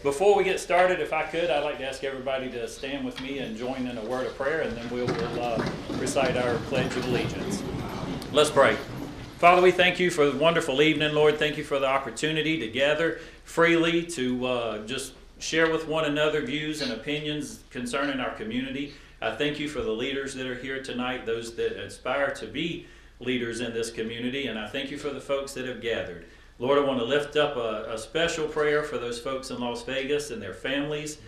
Before we get started, if I could, I'd like to ask everybody to stand with me and join in a word of prayer, and then we'll recite our Pledge of Allegiance. Let's pray. Father, we thank you for the wonderful evening, Lord. Thank you for the opportunity to gather freely to just share with one another views and opinions concerning our community. I thank you for the leaders that are here tonight, those that aspire to be leaders in this community, and I thank you for the folks that have gathered. Lord, I want to lift up a special prayer for those folks in Las Vegas and their families.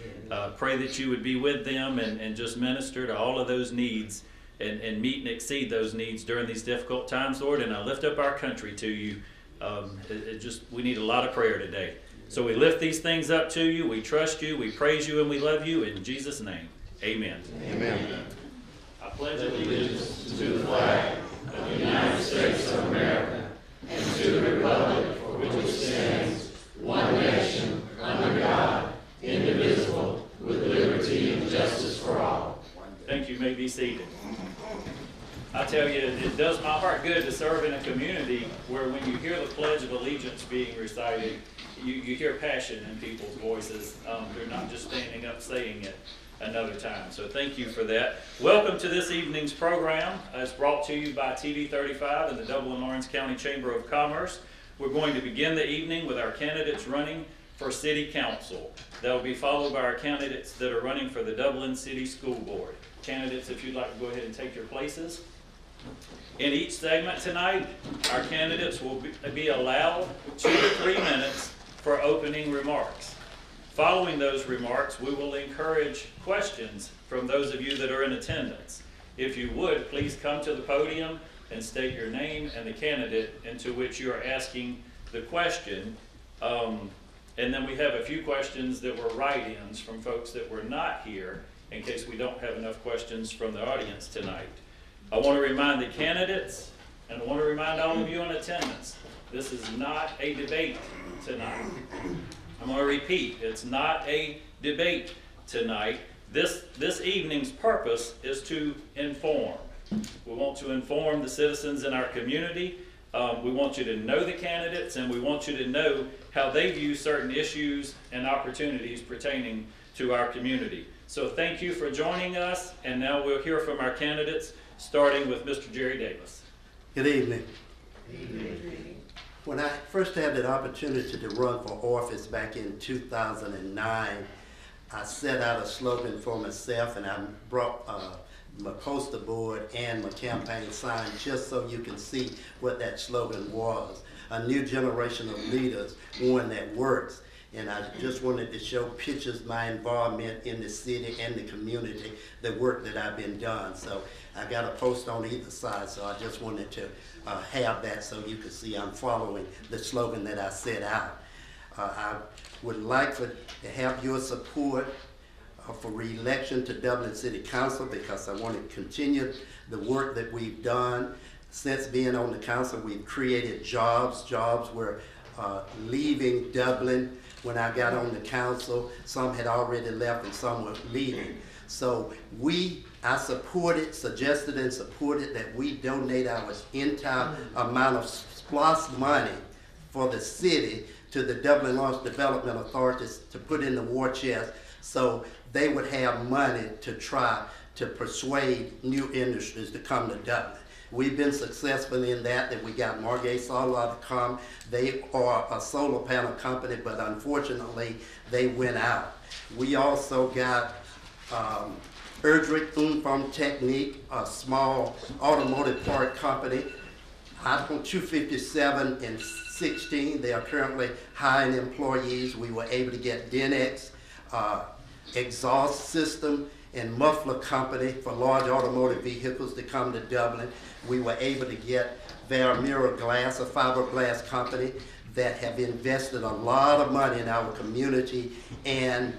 Pray that you would be with them and just minister to all of those needs and meet and exceed those needs during these difficult times, Lord. And I lift up our country to you. We need a lot of prayer today. So we lift these things up to you. We trust you. We praise you and we love you. In Jesus' name, amen. Amen. I pledge allegiance to the flag of the United States of America and to the republic for which it stands, one nation, under God, indivisible, with liberty and justice for all. Thank you. You may be seated. I tell you, it does my heart good to serve in a community where when you hear the Pledge of Allegiance being recited, you hear passion in people's voices. They're not just standing up saying it another time. So thank you for that. Welcome to this evening's program. It's brought to you by TV 35 and the Dublin-Lawrence County Chamber of Commerce. We're going to begin the evening with our candidates running for City Council. That will be followed by our candidates that are running for the Dublin City School Board. Candidates, if you'd like to go ahead and take your places. In each segment tonight, our candidates will be allowed 2 to 3 minutes for opening remarks. Following those remarks, we will encourage questions from those of you that are in attendance. If you would, please come to the podium and state your name and the candidate into which you are asking the question. And then we have a few questions that were write-ins from folks that were not here in case we don't have enough questions from the audience tonight. I want to remind the candidates and I want to remind all of you in attendance, this is not a debate tonight. I'm going to repeat, it's not a debate tonight. This evening's purpose is to inform. We want to inform the citizens in our community. We want you to know the candidates and we want you to know how they view certain issues and opportunities pertaining to our community. So thank you for joining us, and now we'll hear from our candidates, starting with Mr. Gerry Davis. Good evening. Good evening. When I first had the opportunity to run for office back in 2009, I set out a slogan for myself, and I brought my poster board and my campaign sign just so you can see what that slogan was. A new generation of leaders, one that works. And I just wanted to show pictures, my involvement in the city and the community, the work that I've been done. So I got a post on either side, so I just wanted to have that so you could see I'm following the slogan that I set out. I would like to have your support for re-election to Dublin City Council because I want to continue the work that we've done. Since being on the council, we've created jobs. Jobs were leaving Dublin. When I got on the council, some had already left and some were leaving. So I suggested and supported that we donate our entire amount of SPLOST money for the city to the Dublin-Lawrence Development Authorities to put in the war chest so they would have money to try to persuade new industries to come to Dublin. We've been successful in that we got McRae Solar to come. They are a solar panel company, but unfortunately, they went out. We also got Erdrich Umfang Technique, a small automotive part company. Out on 257 and 16, they are currently hiring employees. We were able to get Denex, exhaust system, and muffler company for large automotive vehicles to come to Dublin. We were able to get Veramira Glass, a fiberglass company that have invested a lot of money in our community, and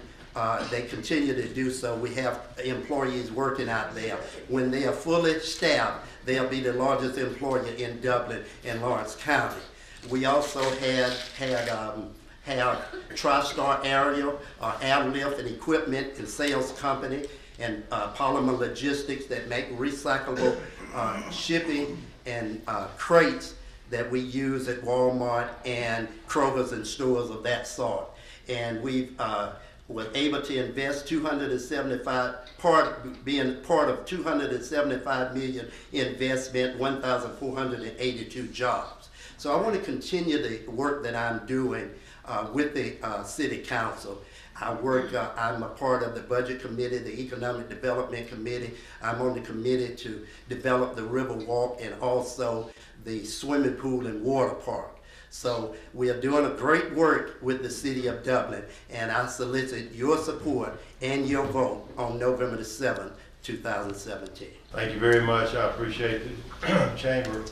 they continue to do so. We have employees working out there. When they are fully staffed, they'll be the largest employer in Dublin and Lawrence County. We also had have TriStar Aerial, airlift and equipment and sales company, and Polymer Logistics that make recyclable shipping and crates that we use at Walmart and Kroger's and stores of that sort. And we've were able to invest being part of 275 million investment, 1,482 jobs. So I want to continue the work that I'm doing with the City Council. I'm a part of the Budget Committee, the Economic Development Committee. I'm on the committee to develop the Riverwalk and also the swimming pool and water park. So we are doing a great work with the City of Dublin, and I solicit your support and your vote on November the 7th, 2017. Thank you very much. I appreciate the Chamber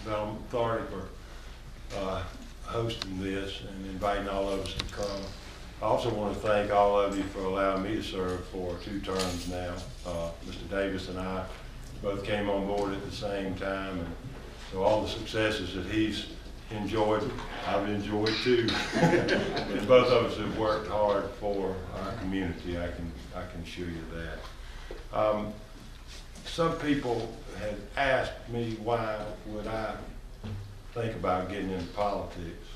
Development Authority for hosting this and inviting all of us to come. I also want to thank all of you for allowing me to serve for 2 terms now. Mr. Davis and I both came on board at the same time, and so all the successes that he's enjoyed, I've enjoyed too. And both of us have worked hard for our community, I can assure you that. Some people had asked me why would I think about getting into politics.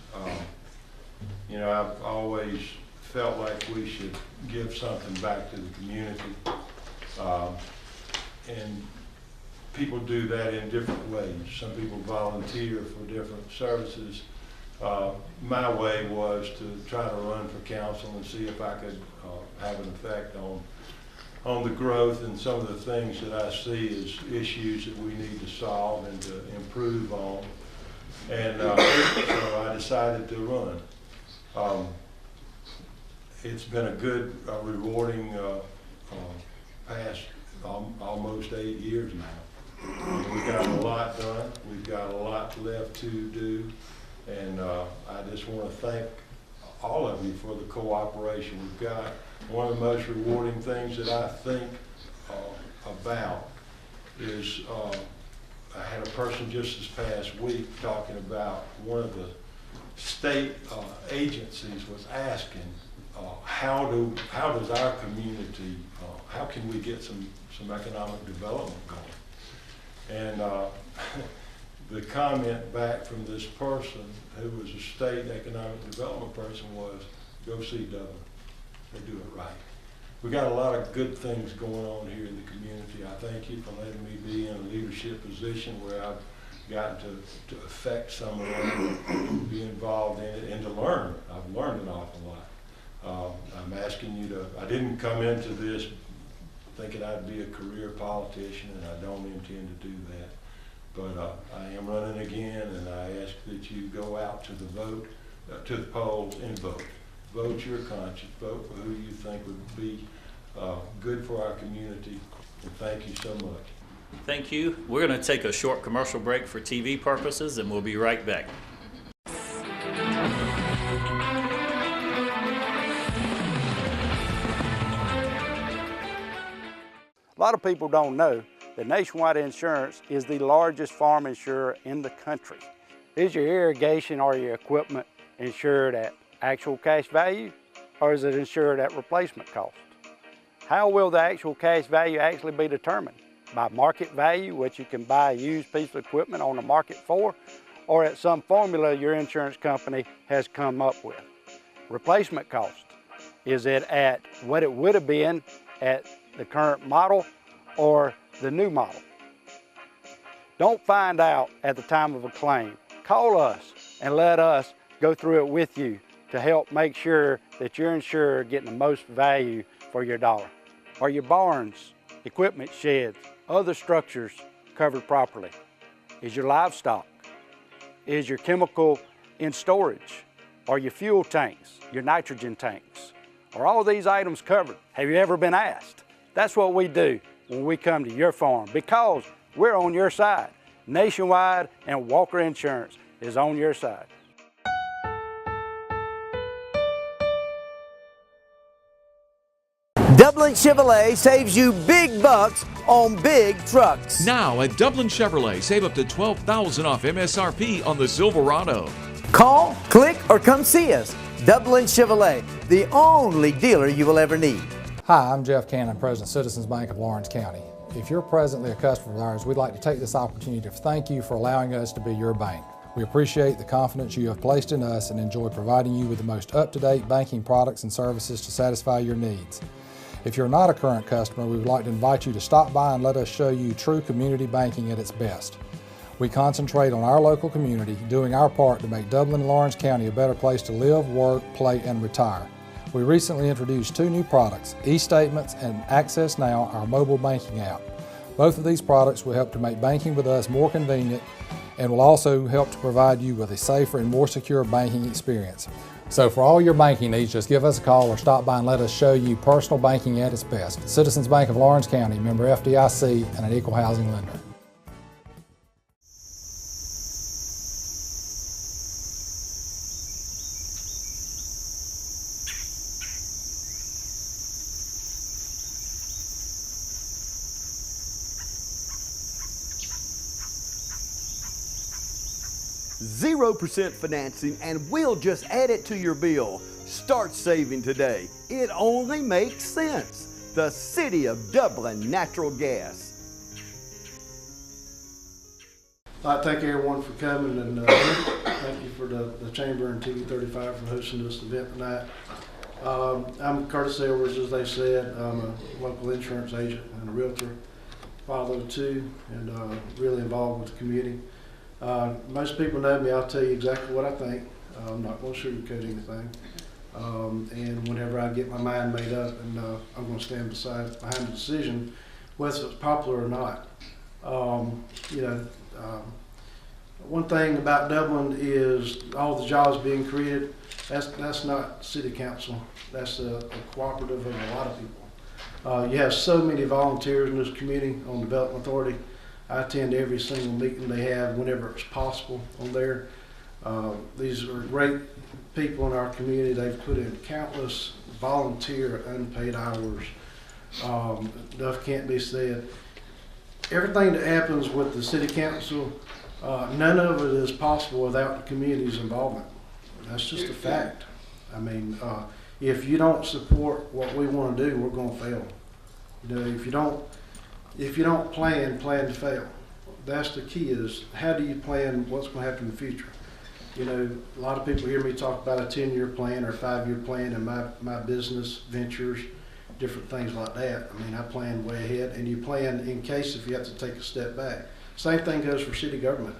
You know, I've always felt like we should give something back to the community. And people do that in different ways. Some people volunteer for different services. My way was to try to run for council and see if I could have an effect on the growth and some of the things that I see as issues that we need to solve and to improve on. And so I decided to run. It's been a good, rewarding past almost 8 years now. We've got a lot done. We've got a lot left to do. And I just want to thank all of you for the cooperation. We've got one of the most rewarding things that I think about is I had a person just this past week talking about one of the state agencies was asking how does our community, how can we get some economic development going? And the comment back from this person who was a state economic development person was, go see Dublin, they do it right. We got a lot of good things going on here in the community. I thank you for letting me be in a leadership position where I've gotten to affect some of that, be involved in it, and to learn. I've learned an awful lot. I'm asking you to, I didn't come into this thinking I'd be a career politician, and I don't intend to do that. But I am running again, and I ask that you go out to the vote, to the polls and vote. Vote your conscience. Vote for who you think would be good for our community. And thank you so much. Thank you. We're going to take a short commercial break for TV purposes, and we'll be right back. A lot of people don't know that Nationwide Insurance is the largest farm insurer in the country. Is your irrigation or your equipment insured at actual cash value, or is it insured at replacement cost? How will the actual cash value actually be determined? By market value, which you can buy a used piece of equipment on the market for, or at some formula your insurance company has come up with? Replacement cost. Is it at what it would have been at the current model or the new model? Don't find out at the time of a claim. Call us and let us go through it with you to help make sure that you're insured getting the most value for your dollar. Are your barns, equipment sheds, other structures covered properly? Is your livestock? Is your chemical in storage? Are your fuel tanks, your nitrogen tanks? Are all these items covered? Have you ever been asked? That's what we do when we come to your farm, because we're on your side. Nationwide and Walker Insurance is on your side. Dublin Chevrolet saves you big bucks on big trucks. Now at Dublin Chevrolet, save up to $12,000 off MSRP on the Silverado. Call, click, or come see us. Dublin Chevrolet, the only dealer you will ever need. Hi, I'm Jeff Cannon, President of Citizens Bank of Lawrence County. If you're presently a customer of ours, we'd like to take this opportunity to thank you for allowing us to be your bank. We appreciate the confidence you have placed in us and enjoy providing you with the most up-to-date banking products and services to satisfy your needs. If you're not a current customer, we would like to invite you to stop by and let us show you true community banking at its best. We concentrate on our local community, doing our part to make Dublin and Lawrence County a better place to live, work, play, and retire. We recently introduced 2 new products, eStatements and Access Now, our mobile banking app. Both of these products will help to make banking with us more convenient and will also help to provide you with a safer and more secure banking experience. So for all your banking needs, just give us a call or stop by and let us show you personal banking at its best. Citizens Bank of Lawrence County, member FDIC, and an equal housing lender. 0% financing, and we'll just add it to your bill. Start saving today. It only makes sense. The City of Dublin Natural Gas. I'd like to thank everyone for coming, and thank you for the Chamber and TV 35 for hosting this event tonight. I'm Curtis Edwards, as they said. I'm a local insurance agent and a realtor, father of 2, and really involved with the community. Most people know me. I'll tell you exactly what I think. I'm not going to sugarcoat anything. And whenever I get my mind made up, and I'm going to stand behind the decision, whether it's popular or not. One thing about Dublin is all the jobs being created. That's not city council. That's a cooperative of a lot of people. You have so many volunteers in this community on Development Authority. I attend every single meeting they have whenever it's possible on there. These are great people in our community. They've put in countless volunteer unpaid hours. Enough can't be said. Everything that happens with the city council, none of it is possible without the community's involvement. That's just a fact. I mean, if you don't support what we want to do, we're going to fail. If you don't plan to fail. That's the key, is how do you plan what's going to happen in the future? A lot of people hear me talk about a 10-year plan or a 5-year plan in my business ventures, different things like that. I mean, I plan way ahead, and you plan in case if you have to take a step back. Same thing goes for city government.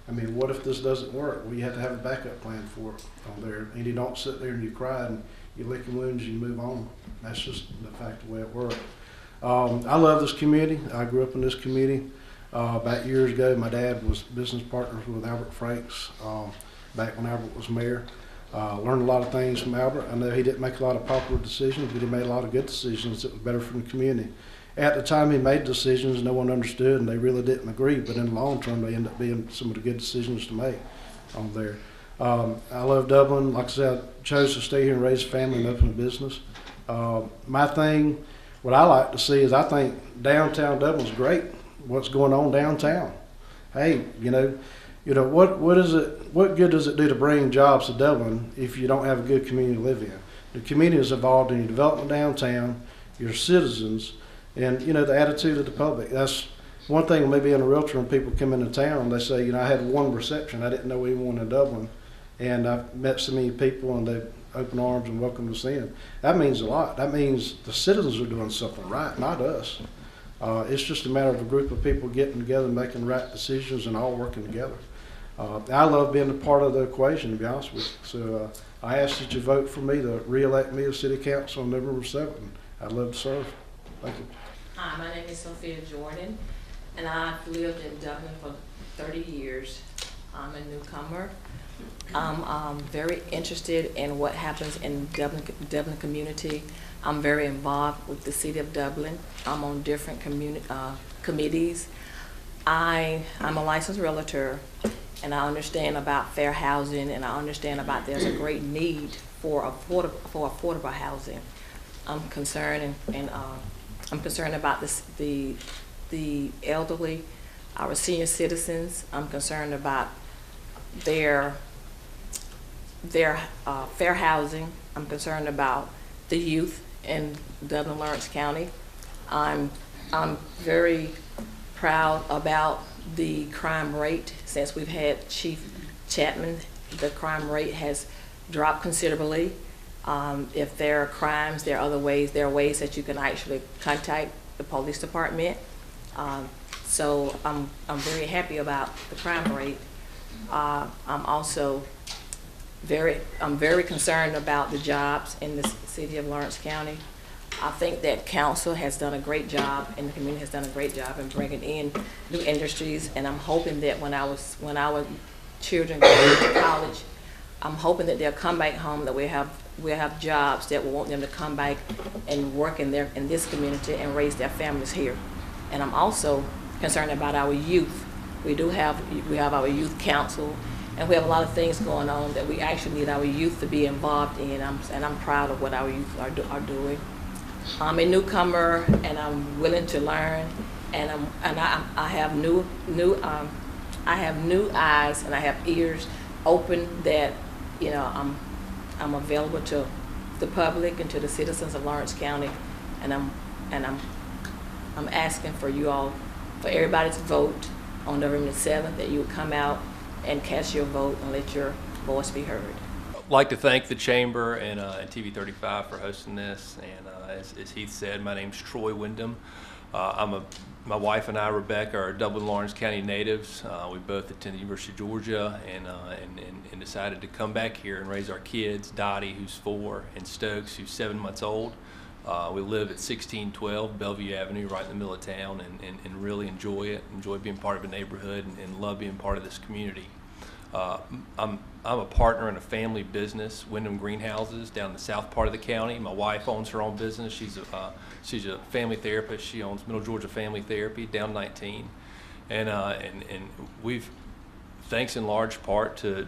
I mean, what if this doesn't work? Well, you have to have a backup plan for it on there, and you don't sit there and you cry and you lick your wounds and you move on. That's just the fact of the way it works. I love this community. I grew up in this community. Back years ago, my dad was business partners with Albert Franks back when Albert was mayor. Learned a lot of things from Albert. I know he didn't make a lot of popular decisions, but he made a lot of good decisions that were better for the community. At the time he made decisions, no one understood, and they really didn't agree, but in the long term, they ended up being some of the good decisions to make on there. I love Dublin. Like I said, I chose to stay here and raise a family and open a business. My thing, what I like to see is I think downtown Dublin's great. What's going on downtown? Hey, what good does it do to bring jobs to Dublin if you don't have a good community to live in? The community is involved in your development downtown, your citizens, and the attitude of the public. That's one thing. Maybe in a realtor, when people come into town, they say, I had one reception. I didn't know anyone in Dublin, and I've met so many people, and they open arms and welcome us in. That means a lot. That means the citizens are doing something right, not us. It's just a matter of a group of people getting together and making right decisions and all working together. I love being a part of the equation, to be honest with you. So I ask that you vote for me to re-elect me as city council on November 7th. I'd love to serve. Thank you. Hi, my name is Sophia Jordan, and I've lived in Dublin for 30 years. I'm a newcomer. I'm very interested in what happens in Dublin community. I'm very involved with the City of Dublin. I'm on different committees. I'm a licensed realtor, and I understand about fair housing, and I understand about there's a great need for affordable housing. I'm concerned I'm concerned about the elderly, our senior citizens. I'm concerned about their their fair housing. I'm concerned about the youth in Dublin Lawrence County. I'm very proud about the crime rate. Since we've had Chief Chapman, the crime rate has dropped considerably. If there are crimes, there are ways that you can actually contact the police department. So I'm very happy about the crime rate. I'm also very concerned about the jobs in the city of Lawrence County. I think that council has done a great job and the community has done a great job in bringing in new industries, and I'm hoping that when our children go to college, I'm hoping that they'll come back home, that we'll have jobs that will want them to come back and work in this community and raise their families here. And I'm also concerned about our youth. We have our youth council, and we have a lot of things going on that we actually need our youth to be involved in, and I'm proud of what our youth are doing. I'm a newcomer, and I'm willing to learn, and I have new eyes and I have ears open that, you know, I'm available to the public and to the citizens of Lawrence County, and I'm asking for you all, for everybody to vote on November 7th, that you would come out and cast your vote and let your voice be heard. I'd like to thank the Chamber and TV 35 for hosting this. And as Heath said, my name's Troy Windham. My wife and I, Rebecca, are Dublin Lawrence County natives. We both attend the University of Georgia and decided to come back here and raise our kids, Dottie, who's 4, and Stokes, who's 7 months old. We live at 1612 Bellevue Avenue, right in the middle of town, and really enjoy it, enjoy being part of a neighborhood, and love being part of this community. I'm a partner in a family business, Windham Greenhouses, down in the south part of the county. My wife owns her own business. She's a family therapist. She owns Middle Georgia Family Therapy, down 19, and we've, thanks in large part to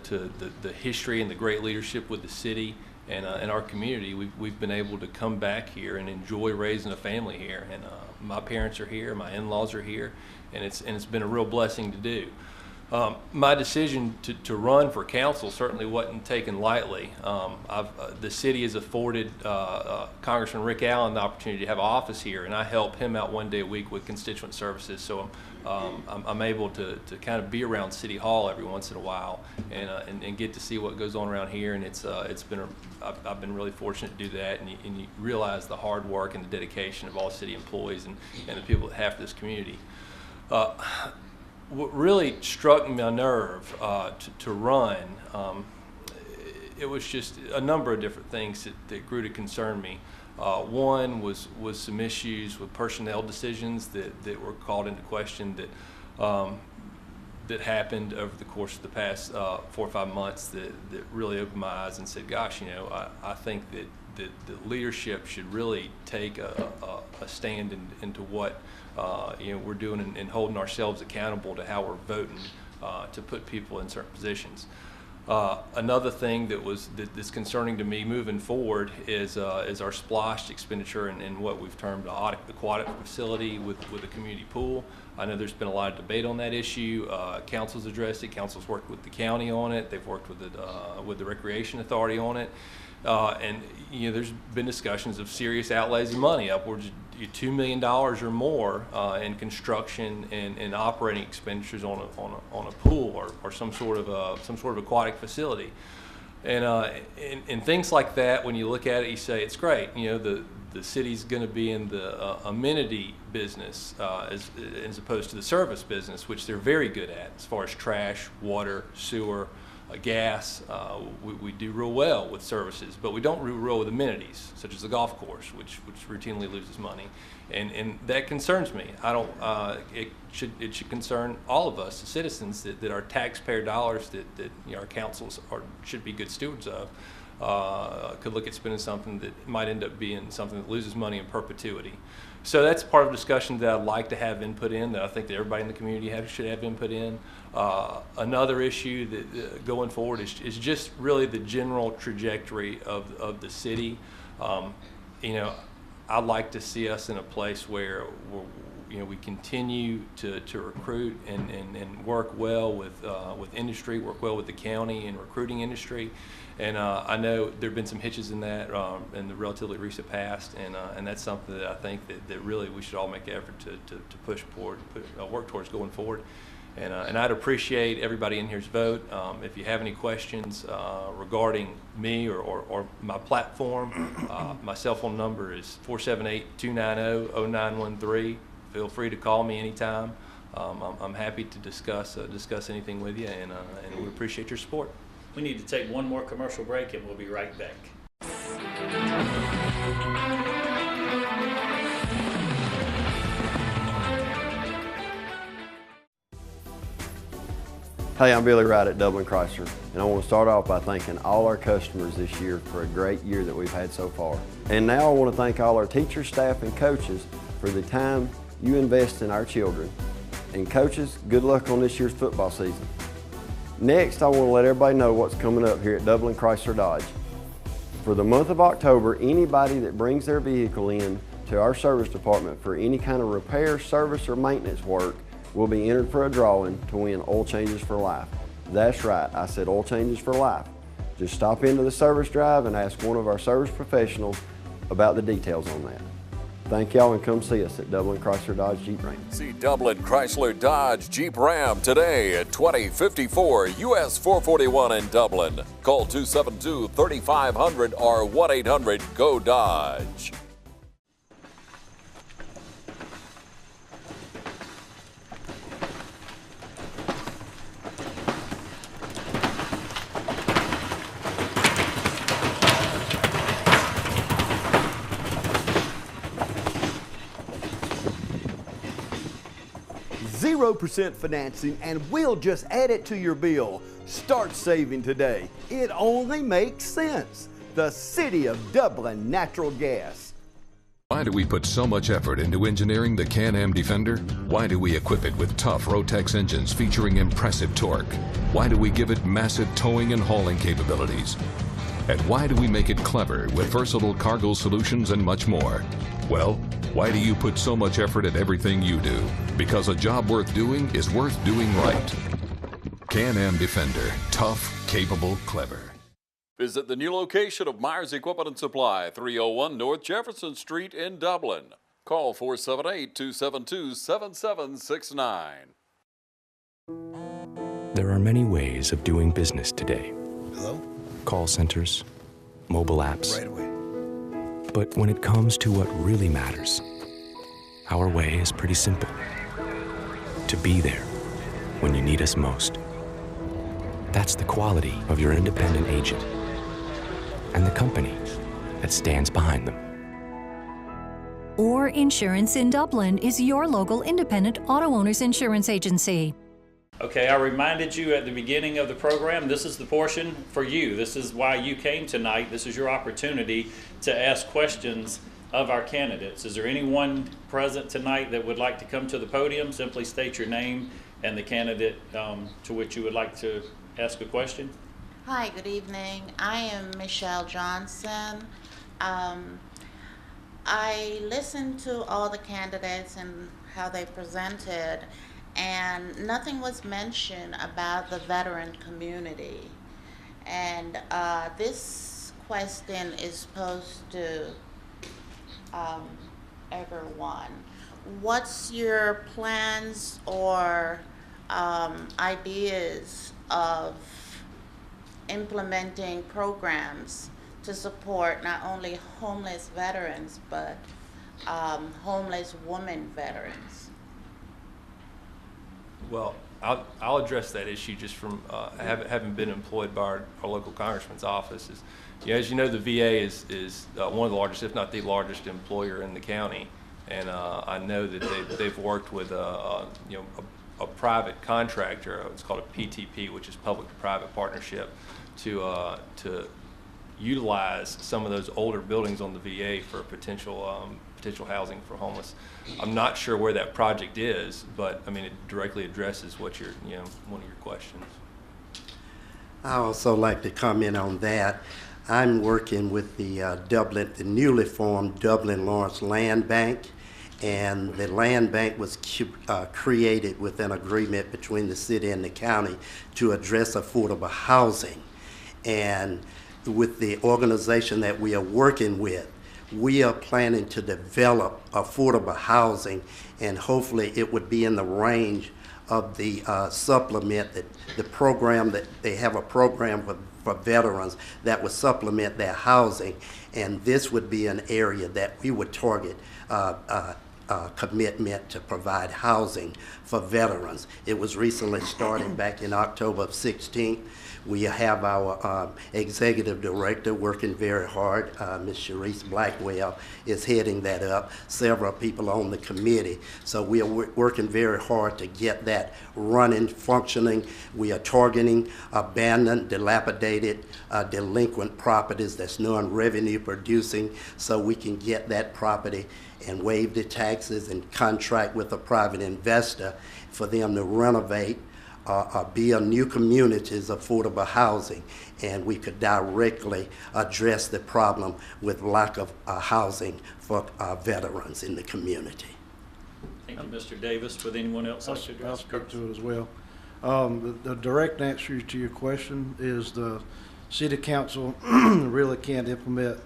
the history and the great leadership with the city and our community, we've been able to come back here and enjoy raising a family here. And my parents are here, my in-laws are here, and it's been a real blessing to do. My decision to run for council certainly wasn't taken lightly. The city has afforded Congressman Rick Allen the opportunity to have an office here, and I help him out one day a week with constituent services. So I'm able to kind of be around City Hall every once in a while and get to see what goes on around here. And I've been really fortunate to do that. And you realize the hard work and the dedication of all city employees and the people that have this community. What really struck my nerve to run, it was just a number of different things that grew to concern me. One was some issues with personnel decisions that were called into question that happened over the course of the past 4 or 5 months that really opened my eyes and said, gosh, you know, I think that the leadership should really take a stand into what you know, we're doing and holding ourselves accountable to how we're voting to put people in certain positions. Another thing that's concerning to me moving forward is our splashed expenditure and what we've termed the aquatic facility with a community pool. I know there's been a lot of debate on that issue. Council's addressed it. Council's worked with the county on it. They've worked with the Recreation Authority on it. And you know, there's been discussions of serious outlays of money, upwards of $2 million or more in construction and operating expenditures on a pool or some sort of aquatic facility, and things like that. When you look at it, you say it's great. You know, the city's going to be in the amenity business as opposed to the service business, which they're very good at as far as trash, water, sewer, gas. We do real well with services, but we don't do real with amenities, such as the golf course, which routinely loses money, and that concerns me. I don't. It should concern all of us, the citizens, that our taxpayer dollars that you know, our councils should be good stewards of. Could look at spending something that might end up being something that loses money in perpetuity. So that's part of the discussion that I'd like to have input in, that I think that everybody in the community should have input in. Another issue that going forward is just really the general trajectory of the city. You know, I'd like to see us in a place where we continue to recruit and work well with industry, work well with the county and recruiting industry. And I know there have been some hitches in that in the relatively recent past, and that's something that I think that really we should all make an effort to push forward, work towards going forward. And I'd appreciate everybody in here's vote. If you have any questions regarding me or my platform, my cell phone number is 478-290-0913. Feel free to call me anytime. I'm happy to discuss anything with you, and we appreciate your support. We need to take one more commercial break and we'll be right back. Hey, I'm Billy Wright at Dublin Chrysler, and I want to start off by thanking all our customers this year for a great year that we've had so far. And now I want to thank all our teachers, staff, and coaches for the time you invest in our children. And coaches, good luck on this year's football season. Next, I want to let everybody know what's coming up here at Dublin Chrysler Dodge. For the month of October, anybody that brings their vehicle in to our service department for any kind of repair, service, or maintenance work will be entered for a drawing to win oil changes for life. That's right, I said oil changes for life. Just stop into the service drive and ask one of our service professionals about the details on that. Thank y'all, and come see us at Dublin Chrysler Dodge Jeep Ram. See Dublin Chrysler Dodge Jeep Ram today at 2054 US 441 in Dublin. Call 272-3500 or 1-800-GO-DODGE. %0 financing, and we'll just add it to your bill. Start saving today. It only makes sense. The City of Dublin Natural Gas. Why do we put so much effort into engineering the Can-Am Defender? Why do we equip it with tough Rotex engines featuring impressive torque? Why do we give it massive towing and hauling capabilities? And why do we make it clever with versatile cargo solutions and much more? Well, why do you put so much effort at everything you do? Because a job worth doing is worth doing right. Can-Am Defender. Tough, capable, clever. Visit the new location of Myers Equipment and Supply, 301 North Jefferson Street in Dublin. Call 478-272-7769. There are many ways of doing business today. Hello? Call centers, mobile apps. Right away. But when it comes to what really matters, our way is pretty simple. To be there when you need us most. That's the quality of your independent agent and the company that stands behind them. Orr Insurance in Dublin is your local independent auto owners insurance agency. Okay, I reminded you at the beginning of the program, this is the portion for you. This is why you came tonight. This is your opportunity to ask questions of our candidates. Is there anyone present tonight that would like to come to the podium? Simply state your name and the candidate to which you would like to ask a question. Hi, good evening. I am Michelle Johnson. I listened to all the candidates and how they presented, and nothing was mentioned about the veteran community. And this question is posed to everyone. What's your plans or ideas of implementing programs to support not only homeless veterans, but homeless women veterans? Well, I'll address that issue just from having been employed by our local congressman's office. As you know, the VA is one of the largest, if not the largest, employer in the county, and I know that they've worked with a private contractor. It's called a PTP, which is public-to-private partnership, to utilize some of those older buildings on the VA for potential housing for homeless. I'm not sure where that project is, but I mean it directly addresses what one of your questions. I also like to comment on that. I'm working with the newly formed Dublin Lawrence Land Bank, and the land bank was created with an agreement between the city and the county to address affordable housing. And with the organization that we are working with, we are planning to develop affordable housing, and hopefully it would be in the range of the supplement, that the program, that they have a program for veterans that would supplement their housing, and this would be an area that we would target commitment to provide housing for veterans. It was recently started back in October of 16. We have our executive director working very hard. Ms. Sharice Blackwell is heading that up. Several people on the committee. So we are working very hard to get that running, functioning. We are targeting abandoned, dilapidated, delinquent properties that's non-revenue producing, so we can get that property and waive the taxes and contract with a private investor for them to renovate build new communities, affordable housing, and we could directly address the problem with lack of housing for veterans in the community. Thank you, Mr. Davis. Would anyone else like to address? I'll speak to it as well. The direct answer to your question is the City Council really can't implement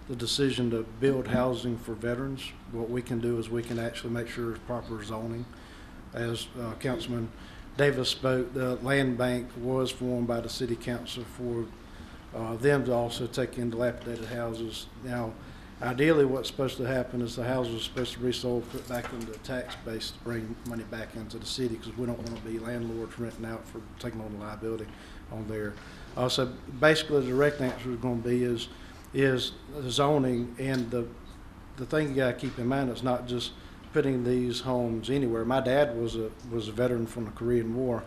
the decision to build housing for veterans. What we can do is we can actually make sure it's proper zoning. As Councilman Davis spoke, the land bank was formed by the City Council for them to also take in dilapidated houses. Now, ideally what's supposed to happen is the houses are supposed to be resold, put back into the tax base to bring money back into the city, because we don't want to be landlords renting out for taking on the liability on there. So basically the direct answer is going to be is the zoning, and the thing you got to keep in mind is not just putting these homes anywhere. My dad was a veteran from the Korean War.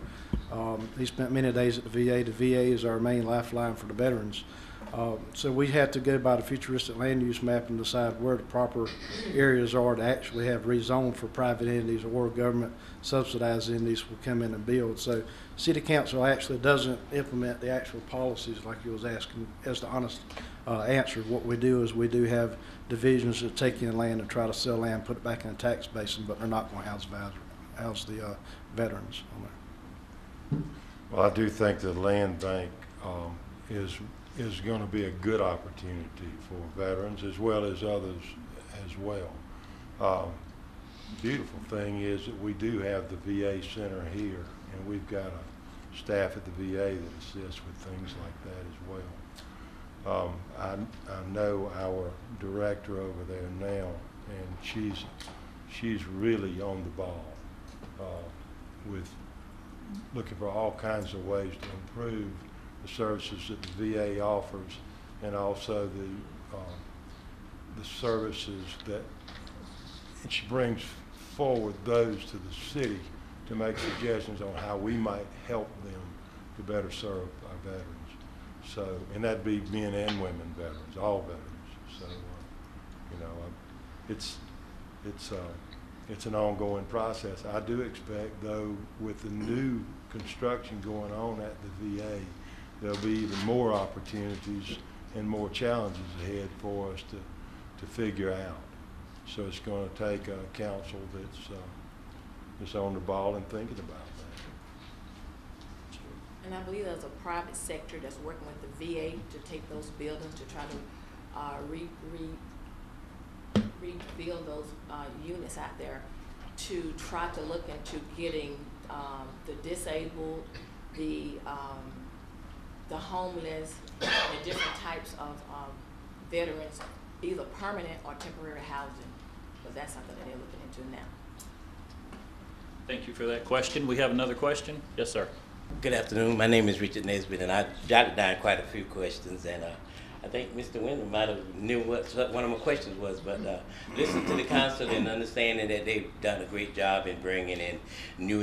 He spent many days at the VA. The VA is our main lifeline for the veterans. So we had to go by the futuristic land use map and decide where the proper areas are to actually have rezoned for private entities or government subsidized entities will come in and build. So City Council actually doesn't implement the actual policies like you was asking. As the honest answer, what we do is we do have divisions that take in land and try to sell land, put it back in a tax basin, but they're not going to house the veterans on there. Well, I do think the land bank is going to be a good opportunity for veterans as well as others as well. Beautiful thing is that we do have the VA center here, and we've got a staff at the VA that assists with things like that as well. I know our director over there now, and she's really on the ball with looking for all kinds of ways to improve the services that the VA offers, and also the services that she brings forward those to the city to make suggestions on how we might help them to better serve our veterans. So, and that'd be men and women veterans, all veterans. So, you know, it's an ongoing process. I do expect, though, with the new construction going on at the VA, there'll be even more opportunities and more challenges ahead for us to figure out. So it's going to take a council that's on the ball and thinking about that. And I believe there's a private sector that's working with the VA to take those buildings to try to rebuild those units out there, to try to look into getting the disabled, the homeless, and different types of veterans, either permanent or temporary housing. But that's something that they're looking into now. Thank you for that question. We have another question. Yes, sir. Good afternoon. My name is Richard Nesbitt, and I jotted down quite a few questions, and I think Mr. Windham might have knew what one of my questions was, but listen to the council and understanding that they've done a great job in bringing in new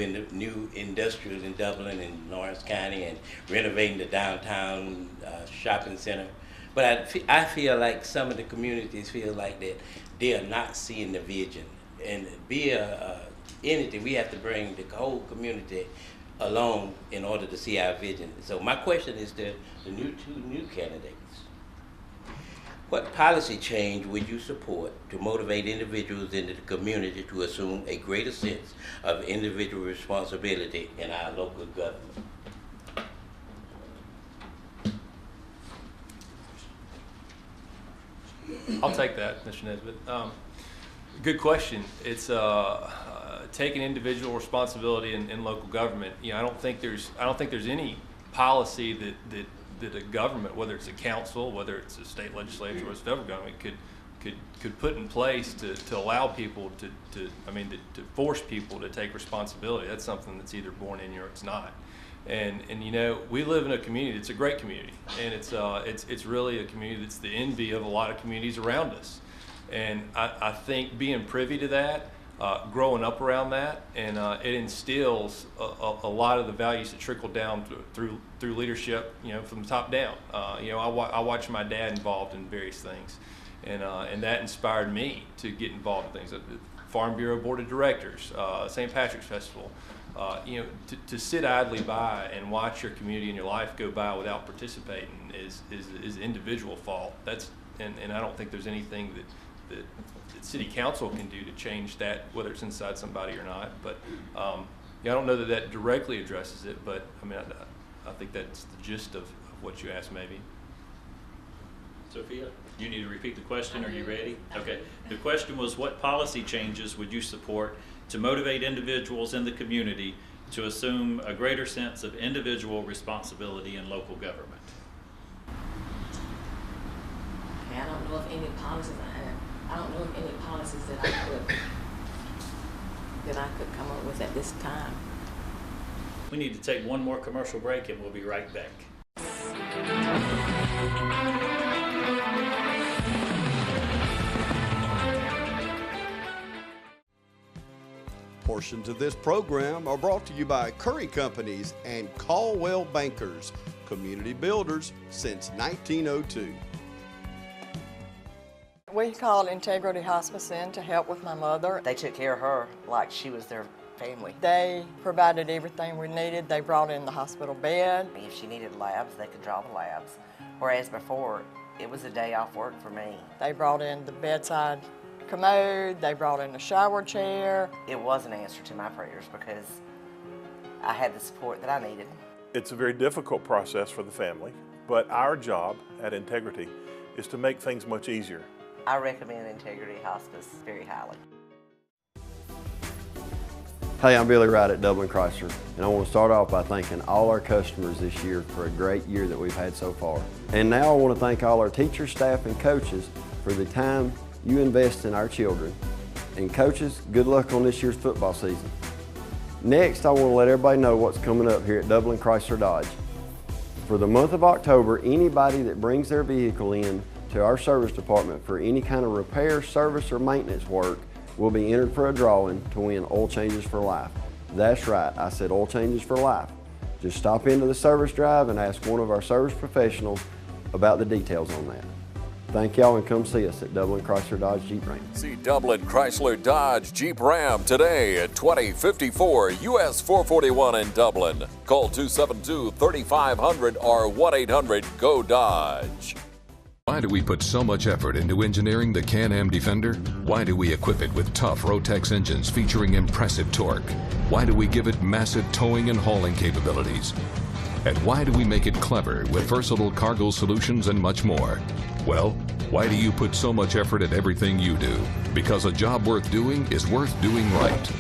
industrials in Dublin and Lawrence County and renovating the downtown shopping center. But I feel like some of the communities feel like that they are not seeing the vision. And be a entity, we have to bring the whole community along in order to see our vision. So my question is to the two new candidates. What policy change would you support to motivate individuals in the community to assume a greater sense of individual responsibility in our local government? I'll take that, Mr. Nesbitt. Good question. It's taking individual responsibility in local government. You know, I don't think there's any policy that a government, whether it's a council, whether it's a state legislature or a federal government, could put in place to allow people to force people to take responsibility. That's something that's either born in you or it's not. And you know, we live in a community. It's a great community, and it's really a community that's the envy of a lot of communities around us. And I think being privy to that, growing up around that, and it instills a lot of the values that trickle down through leadership, you know, from the top down. You know, I watched my dad involved in various things, and that inspired me to get involved in things. The Farm Bureau Board of Directors, St. Patrick's Festival. You know, to sit idly by and watch your community and your life go by without participating is individual fault. And I don't think there's anything that city council can do to change that, whether it's inside somebody or not. But yeah, I don't know that directly addresses it, but I mean, I think that's the gist of what you asked, maybe. Sophia, you need to repeat the question. Are you ready? Okay. The question was, what policy changes would you support to motivate individuals in the community to assume a greater sense of individual responsibility in local government? Okay, I don't know of any policies. I don't know of any policies that I could come up with at this time. We need to take one more commercial break, and we'll be right back. Portions of this program are brought to you by Curry Companies and Caldwell Bankers, community builders since 1902. We called Integrity Hospice in to help with my mother. They took care of her like she was their family. They provided everything we needed. They brought in the hospital bed. If she needed labs, they could draw the labs. Whereas before, it was a day off work for me. They brought in the bedside commode, they brought in a shower chair. It was an answer to my prayers because I had the support that I needed. It's a very difficult process for the family, but our job at Integrity is to make things much easier. I recommend Integrity Hospice very highly. Hey, I'm Billy Wright at Dublin Chrysler, and I want to start off by thanking all our customers this year for a great year that we've had so far. And now I want to thank all our teachers, staff, and coaches for the time you invest in our children. And coaches, good luck on this year's football season. Next, I want to let everybody know what's coming up here at Dublin Chrysler Dodge. For the month of October, anybody that brings their vehicle in to our service department for any kind of repair, service, or maintenance work will be entered for a drawing to win oil changes for life. That's right, I said oil changes for life. Just stop into the service drive and ask one of our service professionals about the details on that. Thank y'all, and come see us at Dublin Chrysler Dodge Jeep Ram. See Dublin Chrysler Dodge Jeep Ram today at 2054 US 441 in Dublin. Call 272-3500 or 1-800-GO-DODGE. Why do we put so much effort into engineering the Can-Am Defender? Why do we equip it with tough Rotex engines featuring impressive torque? Why do we give it massive towing and hauling capabilities? And why do we make it clever with versatile cargo solutions and much more? Well, why do you put so much effort at everything you do? Because a job worth doing is worth doing right.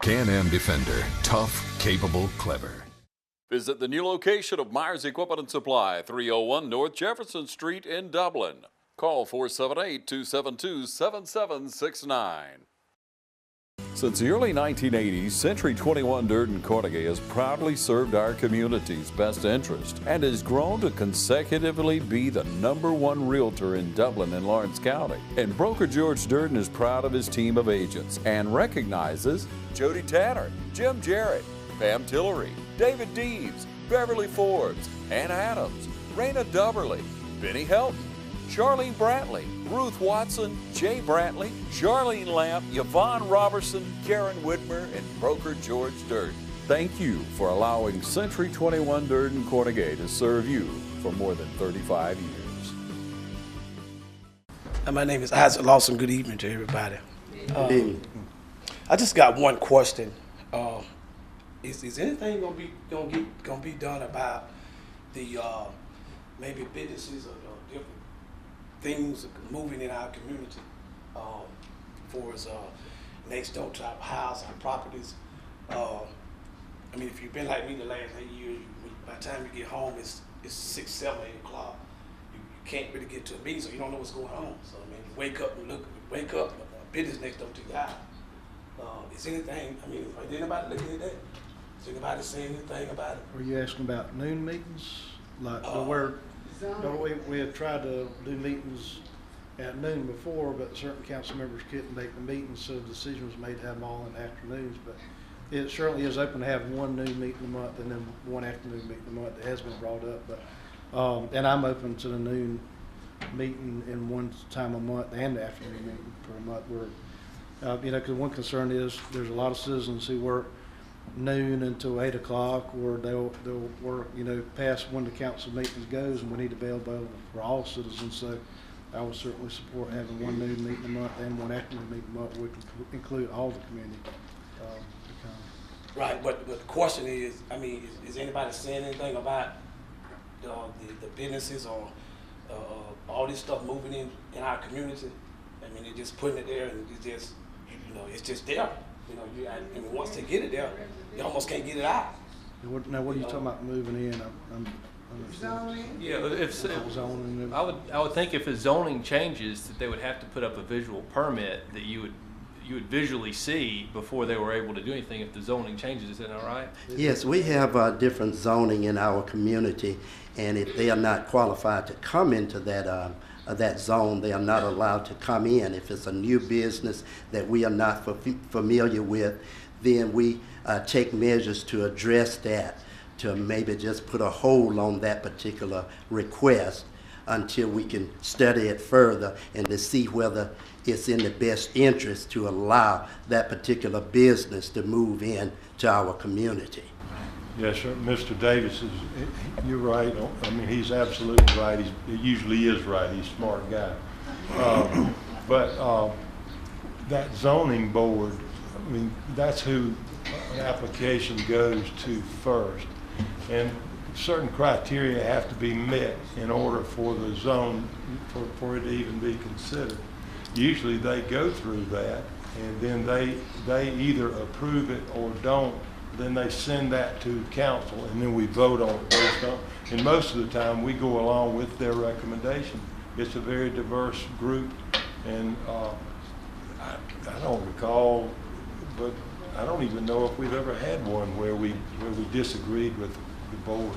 Can-Am Defender. Tough, capable, clever. Visit the new location of Myers Equipment and Supply, 301 North Jefferson Street in Dublin. Call 478-272-7769. Since the early 1980s, Century 21 Durden Cornegay has proudly served our community's best interest and has grown to consecutively be the #1 realtor in Dublin and Lawrence County. And broker George Durden is proud of his team of agents and recognizes Jody Tanner, Jim Jarrett, Pam Tillery, David Deeves, Beverly Forbes, Ann Adams, Raina Dubberly, Benny Helton, Charlene Brantley, Ruth Watson, Jay Brantley, Charlene Lamp, Yvonne Robertson, Karen Whitmer, and broker George Durden. Thank you for allowing Century 21 Durden Cornegay to serve you for more than 35 years. My name is Isaac Lawson. Good evening to everybody. Good evening. I just got one question. Is anything gonna be done about the maybe businesses or different things moving in our community, for as next door to our house, our properties? I mean, if you've been like me the last 8 years, by the time you get home, it's 6, 7, 8 o'clock. You can't really get to a meeting, so you don't know what's going on. So I mean, you wake up, business next door to your house. Is anything? I mean, is anybody looking at that? Is anybody saying anything about it? Are you asking about noon meetings? Like we have tried to do meetings at noon before, but certain council members couldn't make the meetings, so the decision was made to have them all in the afternoons. But it certainly is open to have one noon meeting a month and then one afternoon meeting a month. That has been brought up, but and I'm open to the noon meeting in one time a month and the afternoon meeting for a month. Where you know, because one concern is there's a lot of citizens who work noon until 8 o'clock, or they'll work, you know, past when the council meetings goes, and we need to be available for all citizens. So I would certainly support having one noon meeting a month and one afternoon meeting a month. We can include all the community. Right, but the question is, I mean, is anybody saying anything about the businesses or all this stuff moving in our community? I mean, they're just putting it there, and it's just, you know, it's just there. You know, and once they get it there, you almost can't get it out. Now, what are you talking about moving in? Yeah, I would think if a zoning changes, that they would have to put up a visual permit that you would visually see before they were able to do anything if the zoning changes. Is that not right? Yes, we have different zoning in our community, and if they are not qualified to come into that zone, they are not allowed to come in. If it's a new business that we are not familiar with, then we take measures to address that, to maybe just put a hold on that particular request until we can study it further and to see whether it's in the best interest to allow that particular business to move in to our community. Yes, sir. Mr. Davis, you're right. I mean, he's absolutely right. He usually is right. He's a smart guy. But that zoning board, I mean, that's who an application goes to first. And certain criteria have to be met in order for the zone, for it to even be considered. Usually they go through that, and then they either approve it or don't. Then they send that to council, and then we vote on it based on. And most of the time, we go along with their recommendation. It's a very diverse group, and I don't recall, but I don't even know if we've ever had one where we disagreed with the board,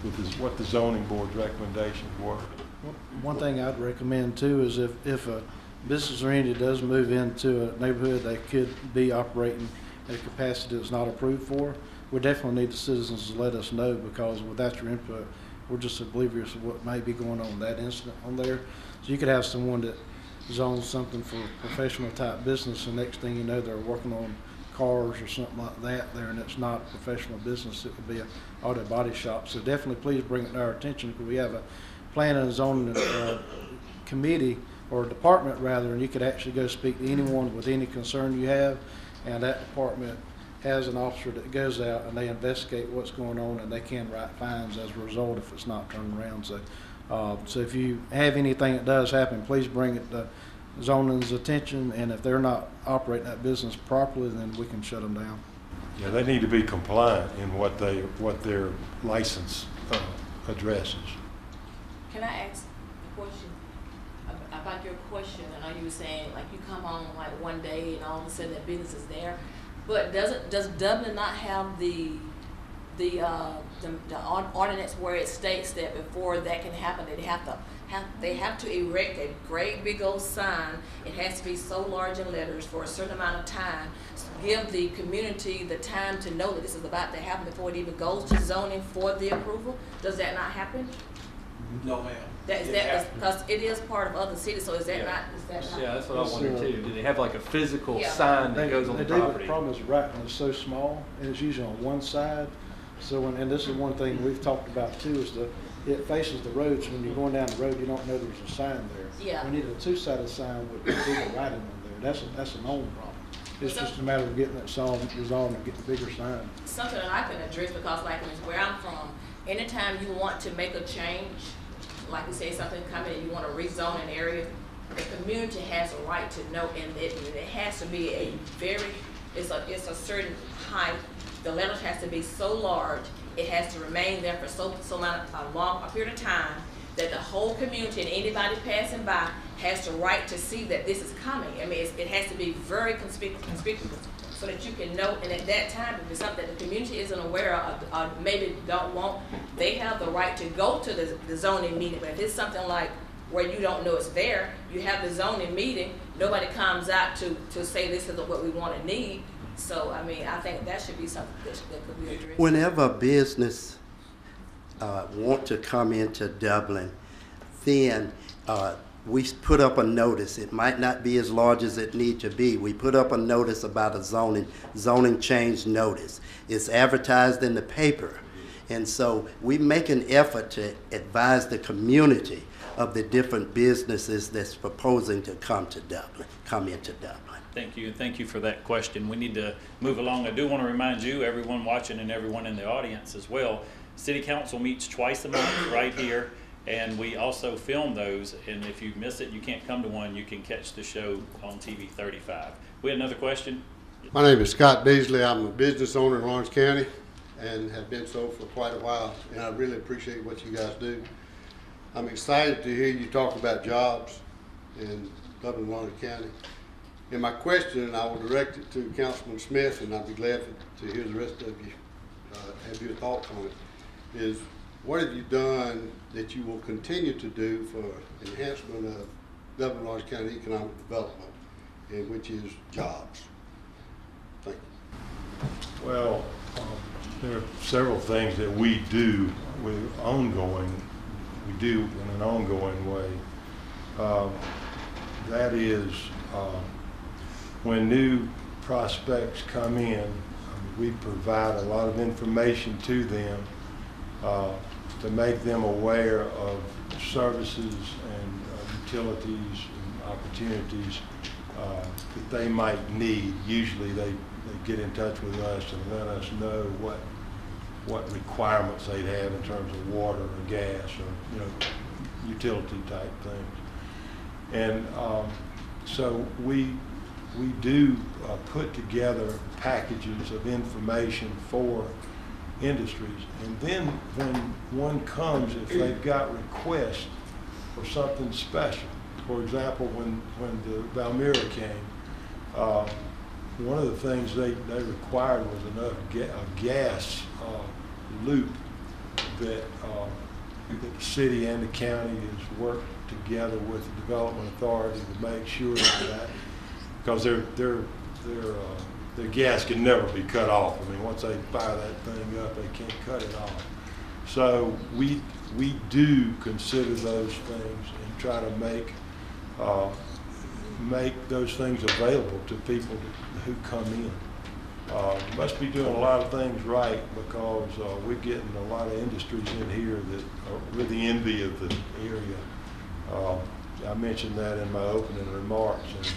with what the zoning board's recommendations were. One thing I'd recommend too is if a business or entity does move into a neighborhood that could be operating at a capacity that's not approved for, we definitely need the citizens to let us know, because without your input, we're just oblivious of what may be going on in that incident on there. So you could have someone that zones something for professional type business, and next thing you know, they're working on cars or something like that there, and it's not a professional business. It could be an auto body shop. So definitely please bring it to our attention, because we have a planning and zoning committee, or department rather, and you could actually go speak to anyone with any concern you have, and that department has an officer that goes out and they investigate what's going on, and they can write fines as a result if it's not turned around. So so if you have anything that does happen, please bring it to zoning's attention, and if they're not operating that business properly, then we can shut them down. Yeah, they need to be compliant in what their license addresses. Can I ask a question about your question? I know you were saying, like, you come on like one day and all of a sudden that business is there, but does Dublin not have the ordinance where it states that before that can happen, they have to erect a great big old sign. It has to be so large in letters for a certain amount of time. Give the community the time to know that this is about to happen before it even goes to zoning for the approval. Does that not happen? No, ma'am. Because it is part of other cities, so is that not? Yeah, that's what I wondered too. Do they have like a physical sign that goes on the property? But the problem is writing is so small, and it's usually on one side. So, and this is one thing we've talked about too, is the it faces the road, so when you're going down the road, you don't know there's a sign there. Yeah. We need a two-sided sign with people writing on there. That's an old problem. It's just a matter of getting that resolved and getting a bigger sign. Something that I can address, because like where I'm from, anytime you want to make a change, like you say something coming and you want to rezone an area, the community has a right to know, and it has to be it's a certain height. The letters has to be so large, it has to remain there for so long a period of time that the whole community and anybody passing by has the right to see that this is coming. I mean, it has to be very conspicuous so that you can know, and at that time, if it's something that the community isn't aware of or maybe don't want, they have the right to go to the zoning meeting. But if it's something like where you don't know it's there, you have the zoning meeting, nobody comes out to say this is what we want and need. So, I mean, I think that should be something that could be addressed. Whenever a business want to come into Dublin, then we put up a notice. It might not be as large as it need to be. We put up a notice about a zoning change notice. It's advertised in the paper. And so we make an effort to advise the community of the different businesses that's proposing to come into Dublin. Thank you, and thank you for that question. We need to move along. I do want to remind you, everyone watching and everyone in the audience as well, City Council meets twice a month right here, and we also film those, and if you miss it, you can't come to one, you can catch the show on TV 35. We had another question? My name is Scott Beasley. I'm a business owner in Lawrence County and have been so for quite a while, and I really appreciate what you guys do. I'm excited to hear you talk about jobs in Dublin, Lawrence County. And my question, I will direct it to Councilman Smith, and I'd be glad to hear the rest of you have your thoughts on it, is what have you done that you will continue to do for enhancement of Dublin, Lawrence County economic development, and which is jobs? Thank you. Well, there are several things that we do in an ongoing way. That is, when new prospects come in, we provide a lot of information to them to make them aware of services and utilities and opportunities that they might need. Usually they get in touch with us and let us know what requirements they'd have in terms of water or gas or utility type things. And so we do put together packages of information for industries, and then when one comes, if they've got requests for something special, for example, when the Valmira came, one of the things they required was a gas loop that the city and the county has worked together with the development authority to make sure that, because their gas can never be cut off. I mean, once they fire that thing up, they can't cut it off. So we do consider those things and try to make those things available to people who come in. Must be doing a lot of things right, because we're getting a lot of industries in here that are really envy of the area. I mentioned that in my opening remarks, and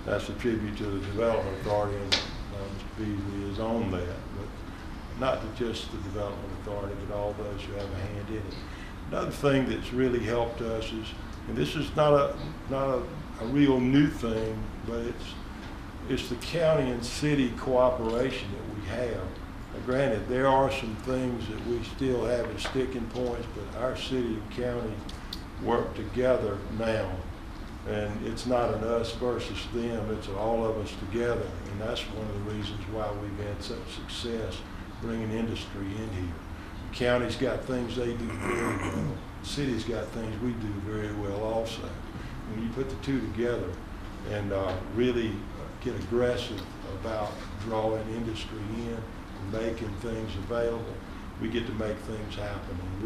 that's a tribute to the Development Authority, and Mr. Beasley is on that, but not to just the Development Authority, but all those who have a hand in it. Another thing that's really helped us is, and this is not a real new thing, but it's the county and city cooperation that we have. Now, granted, there are some things that we still have as sticking points, but our city and county work together now. And it's not an us versus them, it's all of us together. And that's one of the reasons why we've had such success bringing industry in here. The county's got things they do very well. The city's got things we do very well also. When you put the two together and really get aggressive about drawing industry in and making things available, we get to make things happen. And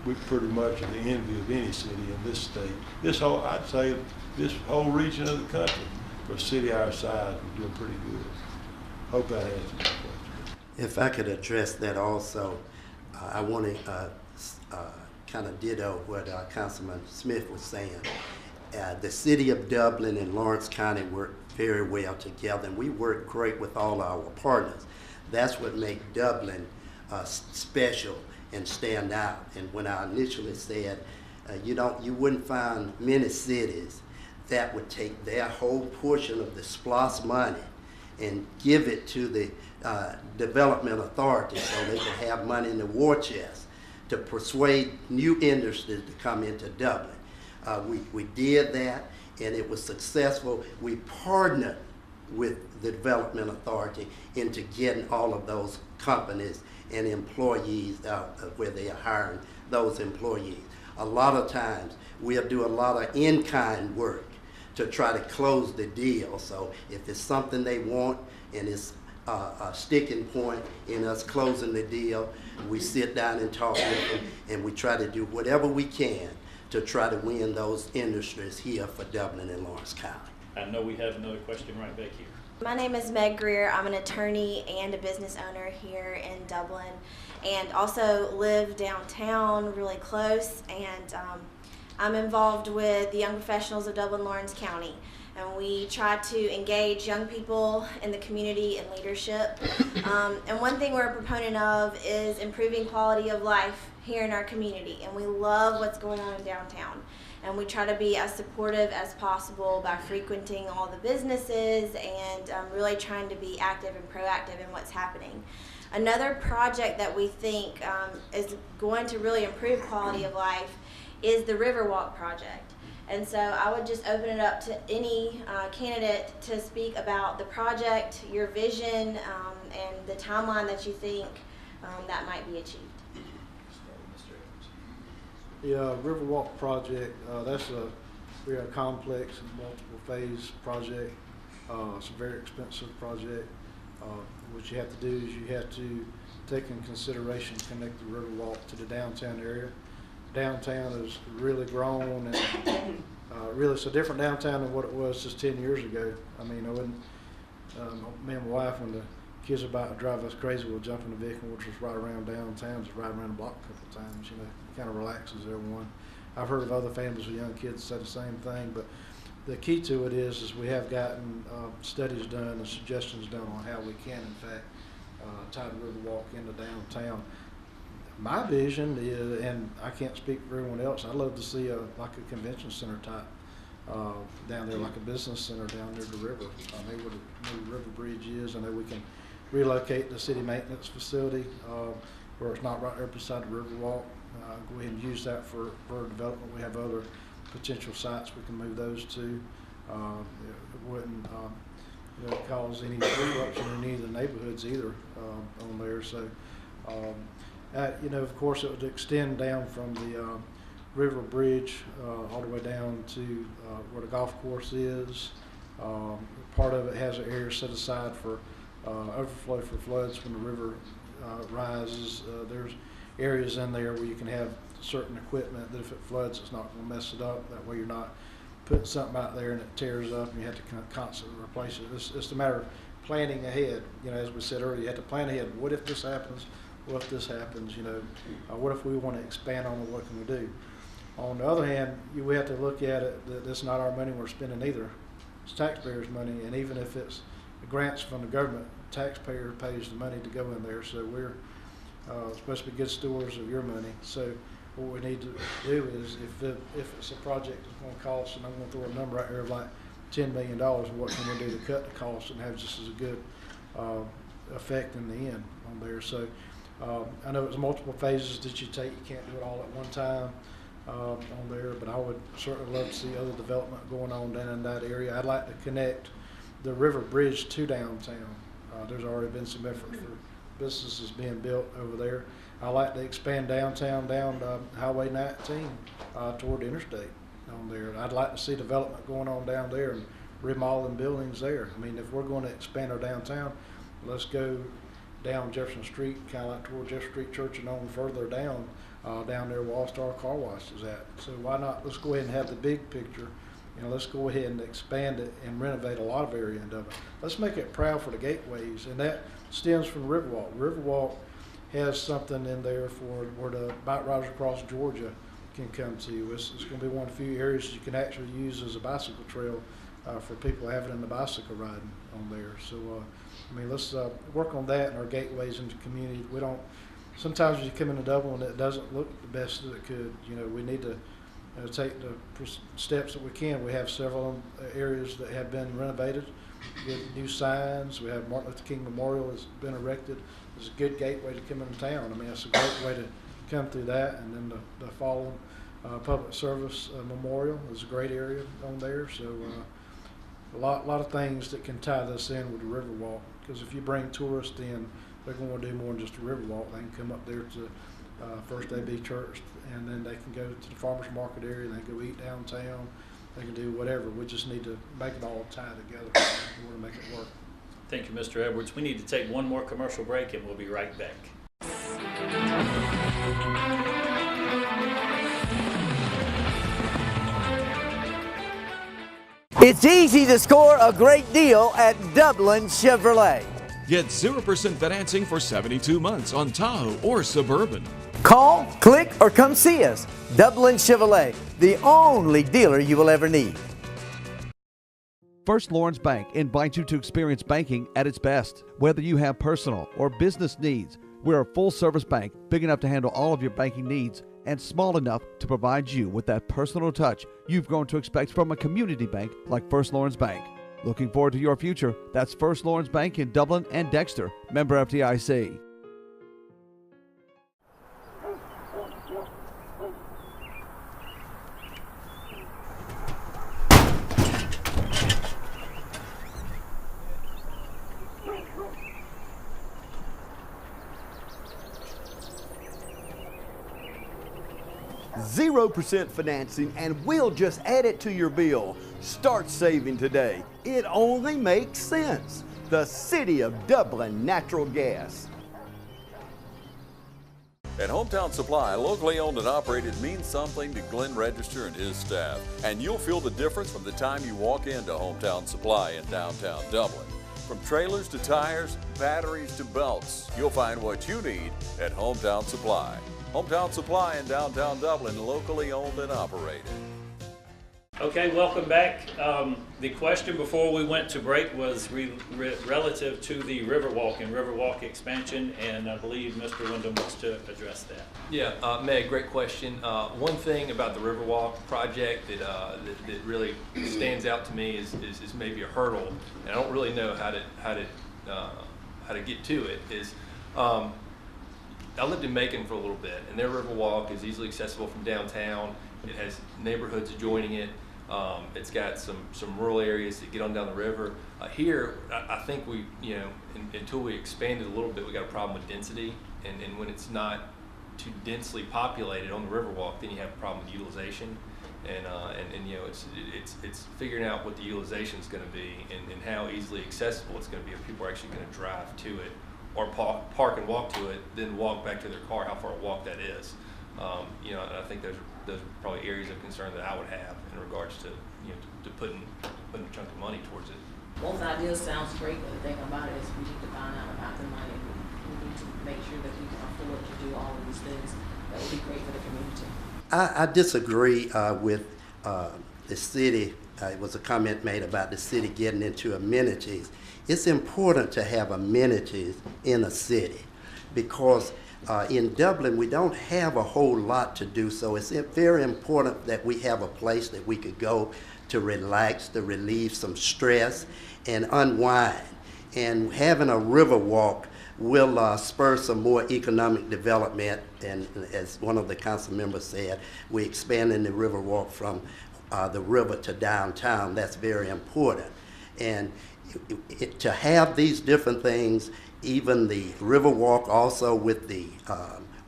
we pretty much are the envy of any city in this state. I'd say this whole region of the country, for a city our size, we're doing pretty good. Hope that answers the question. If I could address that also, I want to kind of ditto what Councilman Smith was saying. The city of Dublin and Lawrence County work very well together, and we work great with all our partners. That's what makes Dublin special and stand out. And when I initially said, you wouldn't find many cities that would take their whole portion of the SPLOST money and give it to the development authority so they could have money in the war chest to persuade new industries to come into Dublin. We did that, and it was successful. We partnered with the development authority into getting all of those companies and employees out where they are hiring those employees. A lot of times we'll do a lot of in-kind work to try to close the deal. So if it's something they want and it's a sticking point in us closing the deal, we sit down and talk with them, and we try to do whatever we can to try to win those industries here for Dublin and Lawrence County. I know we have another question right back here. My name is Meg Greer. I'm an attorney and a business owner here in Dublin, and also live downtown really close, and I'm involved with the young professionals of Dublin Lawrence County, and we try to engage young people in the community and leadership. And one thing we're a proponent of is improving quality of life here in our community, and we love what's going on in downtown. And we try to be as supportive as possible by frequenting all the businesses and really trying to be active and proactive in what's happening. Another project that we think is going to really improve quality of life is the Riverwalk project. And so I would just open it up to any candidate to speak about the project, your vision, and the timeline that you think that might be achieved. The Riverwalk project, that's a very complex and multiple phase project. It's a very expensive project. What you have to do is you have to take in consideration connect the Riverwalk to the downtown area. Downtown has really grown, and really it's a different downtown than what it was just 10 years ago. I mean, I wouldn't, me and my wife, when the kids are about to drive us crazy, we'll jump in the vehicle, we'll just ride around downtown, just ride around the block a couple of times, you know. Kind of relaxes everyone. I've heard of other families with young kids say the same thing, but the key to it is we have gotten studies done and suggestions done on how we can, in fact, tie the Riverwalk into downtown. My vision is, and I can't speak for everyone else, I'd love to see like a convention center type down there, like a business center down near the river. I know where the river bridge is. I know we can relocate the city maintenance facility where it's not right there beside the Riverwalk. Go ahead and use that for development. We have other potential sites we can move those to. It wouldn't cause any disruption in any of the neighborhoods either on there. So, of course, it would extend down from the river bridge all the way down to where the golf course is. Part of it has an area set aside for overflow for floods when the river rises. There's areas in there where you can have certain equipment that if it floods, it's not going to mess it up. That way you're not putting something out there and it tears up and you have to constantly replace it. It's a matter of planning ahead. You know, as we said earlier, you have to plan ahead. What if this happens? What if this happens? You know, what if we want to expand on it? What can we do? On the other hand, we have to look at it that it's not our money we're spending either. It's taxpayers' money, and even if it's grants from the government, the taxpayer pays the money to go in there. So we're supposed to be good stewards of your money. So what we need to do is, if it's a project that's going to cost, and I'm going to throw a number out here of like $10 million, what can we do to cut the cost and have just as a good effect in the end on there? So I know it's multiple phases that you take. You can't do it all at one time on there, but I would certainly love to see other development going on down in that area. I'd like to connect the river bridge to downtown. There's already been some effort for businesses being built over there. I like to expand downtown down Highway 19 toward the interstate on there. I'd like to see development going on down there and remodeling buildings there. I mean, if we're going to expand our downtown, let's go down Jefferson Street, kind of like toward Jefferson Street Church and on further down there where All Star Car Wash is at. So why not, let's go ahead and have the big picture, and let's go ahead and expand it and renovate a lot of area into it. Let's make it proud for the gateways, and that stems from Riverwalk. Riverwalk has something in there for where the bike riders across Georgia can come to. It's going to be one of the few areas you can actually use as a bicycle trail for people having the bicycle riding on there. So, I mean, let's work on that in our gateways into the community. We don't. Sometimes you come into Dublin, it doesn't look the best that it could. You know, we need to take the steps that we can. We have several areas that have been renovated. Good new signs. We have Martin Luther King Memorial has been erected. It's a good gateway to come into town. I mean, it's a great way to come through that. And then the Fallen Public Service Memorial is a great area on there. So a lot of things that can tie this in with the Riverwalk. Because if you bring tourists in, they're going to do more than just a Riverwalk. They can come up there to First AB Church, and then they can go to the farmers market area. They can go eat downtown. They can do whatever. We just need to make it all tie together in order to make it work. Thank you, Mr. Edwards. We need to take one more commercial break, and we'll be right back. It's easy to score a great deal at Dublin Chevrolet. Get 0% financing for 72 months on Tahoe or Suburban. Call, click, or come see us. Dublin Chevrolet, the only dealer you will ever need. First Lawrence Bank invites you to experience banking at its best. Whether you have personal or business needs, we're a full-service bank big enough to handle all of your banking needs and small enough to provide you with that personal touch you've grown to expect from a community bank like First Lawrence Bank. Looking forward to your future. That's First Lawrence Bank in Dublin and Dexter. Member FDIC. %0 financing, and we'll just add it to your bill. Start saving today. It only makes sense. The City of Dublin Natural Gas. At Hometown Supply, locally owned and operated means something to Glenn Register and his staff. And you'll feel the difference from the time you walk into Hometown Supply in downtown Dublin. From trailers to tires, batteries to belts, you'll find what you need at Hometown Supply. Hometown Supply in downtown Dublin, locally owned and operated. Okay, welcome back. The question before we went to break was relative to the Riverwalk and Riverwalk expansion, and I believe Mr. Windham wants to address that. Yeah, Meg, great question. One thing about the Riverwalk project that really stands out to me is maybe a hurdle, and I don't really know how to get to it. I lived in Macon for a little bit, and their Riverwalk is easily accessible from downtown. It has neighborhoods adjoining it. It's got some rural areas that get on down the river. Here, I think we, until we expanded a little bit, we got a problem with density, and when it's not too densely populated on the Riverwalk, then you have a problem with utilization, and it's figuring out what the utilization is going to be and how easily accessible it's going to be if people are actually going to drive to it, or park and walk to it, then walk back to their car, how far a walk that is. And I think those are probably areas of concern that I would have in regards to putting a chunk of money towards it. Both ideas sounds great, but the thing about it is we need to find out about the money. We need to make sure that we can afford to do all of these things. That would be great for the community. I disagree with the city. It was a comment made about the city getting into amenities. It's important to have amenities in a city because in Dublin we don't have a whole lot to do, so it's very important that we have a place that we could go to relax, to relieve some stress and unwind. And having a river walk will spur some more economic development, and as one of the council members said, we're expanding the river walk from the river to downtown. That's very important. And to have these different things, even the river walk also with the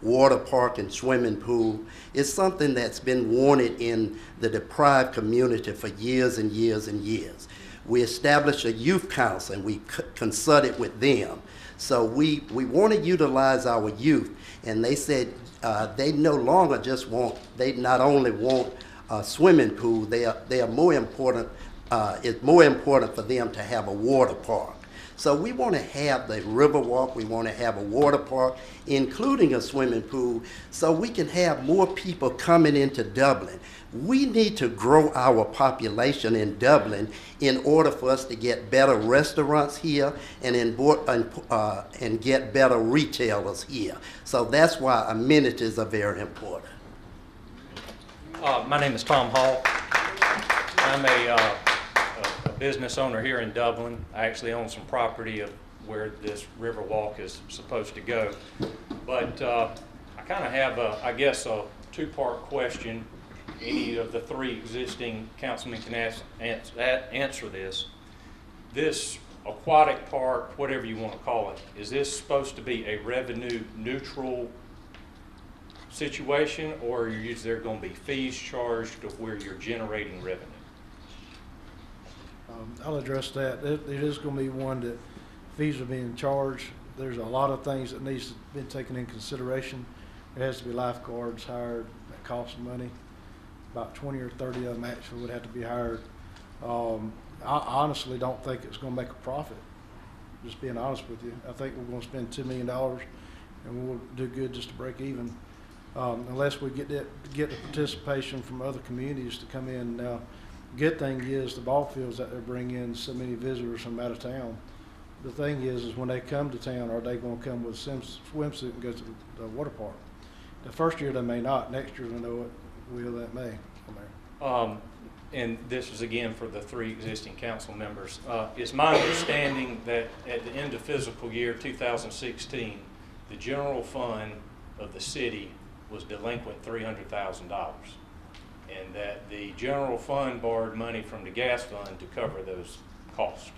water park and swimming pool, is something that's been wanted in the deprived community for years and years and years. We established a youth council and we consulted with them. So we want to utilize our youth, and they said they no longer just want, they not only want a swimming pool, they are more important, it's more important for them to have a water park. So we want to have the Riverwalk, we want to have a water park, including a swimming pool, so we can have more people coming into Dublin. We need to grow our population in Dublin in order for us to get better restaurants here and get better retailers here. So that's why amenities are very important. My name is Tom Hall. I'm a business owner here in Dublin. I actually own some property of where this Riverwalk is supposed to go. But I kind of have, I guess, a two-part question. Any of the three existing councilmen can answer this. This aquatic park, whatever you want to call it, is this supposed to be a revenue neutral situation, or is there going to be fees charged to where you're generating revenue? I'll address that. It is going to be one that fees are being charged. There's a lot of things that needs to be taken in consideration. There has to be lifeguards hired. That costs money. About 20 or 30 of them actually would have to be hired. I honestly don't think it's going to make a profit. Just being honest with you, I think we're going to spend $2 million and we'll do good just to break even, unless we get the participation from other communities to come in. Now, good thing is the ball fields that they're bringing in so many visitors from out of town. The thing is when they come to town, are they going to come with a swimsuit and go to the water park? The first year they may not. Next year they know it will, that may. And this is again for the three existing council members. It's my understanding that at the end of fiscal year 2016, the general fund of the city was delinquent $300,000, and that the general fund borrowed money from the gas fund to cover those costs.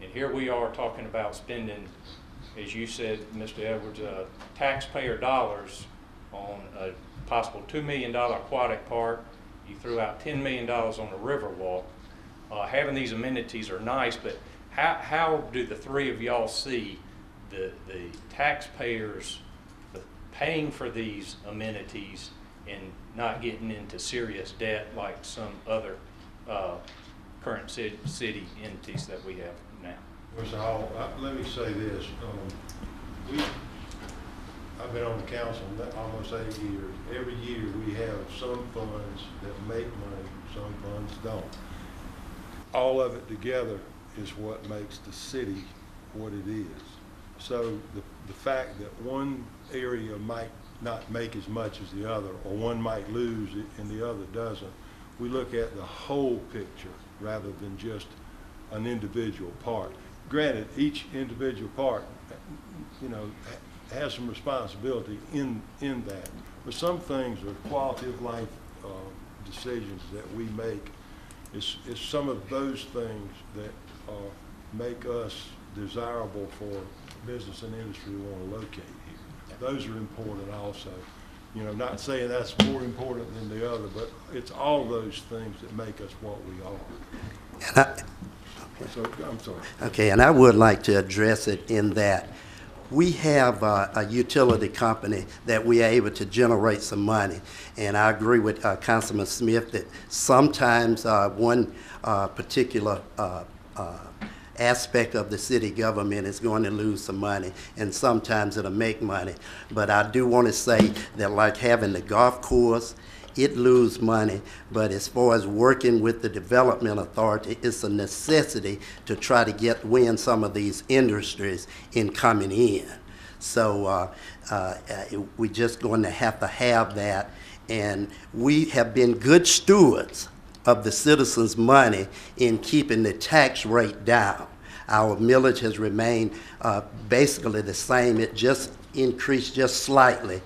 And here we are talking about spending, as you said, Mr. Edwards, taxpayer dollars on a possible $2 million aquatic park. You threw out $10 million on the Riverwalk. Having these amenities are nice, but how do the three of y'all see the taxpayers paying for these amenities and not getting into serious debt like some other current city entities that we have now? Mr. Hall, let me say this. I've been on the council almost 8 years. Every year we have some funds that make money, some funds don't. All of it together is what makes the city what it is. So the fact that one area might not make as much as the other, or one might lose it and the other doesn't, we look at the whole picture rather than just an individual part. Granted, each individual part, has some responsibility in that. But some things are quality of life decisions that we make. It's some of those things that make us desirable for business and industry to want to locate here. Those are important also. Not saying that's more important than the other, but it's all those things that make us what we are. I'm sorry. Okay, and I would like to address it in that we have a utility company that we are able to generate some money. And I agree with Councilman Smith that sometimes one particular aspect of the city government is going to lose some money, and sometimes it'll make money. But I do want to say that, like having the golf course, it lose money, but as far as working with the development authority, it's a necessity to try to win some of these industries in coming in. So we're just going to have that, and we have been good stewards of the citizens' money in keeping the tax rate down. Our millage has remained basically the same. It just increased just slightly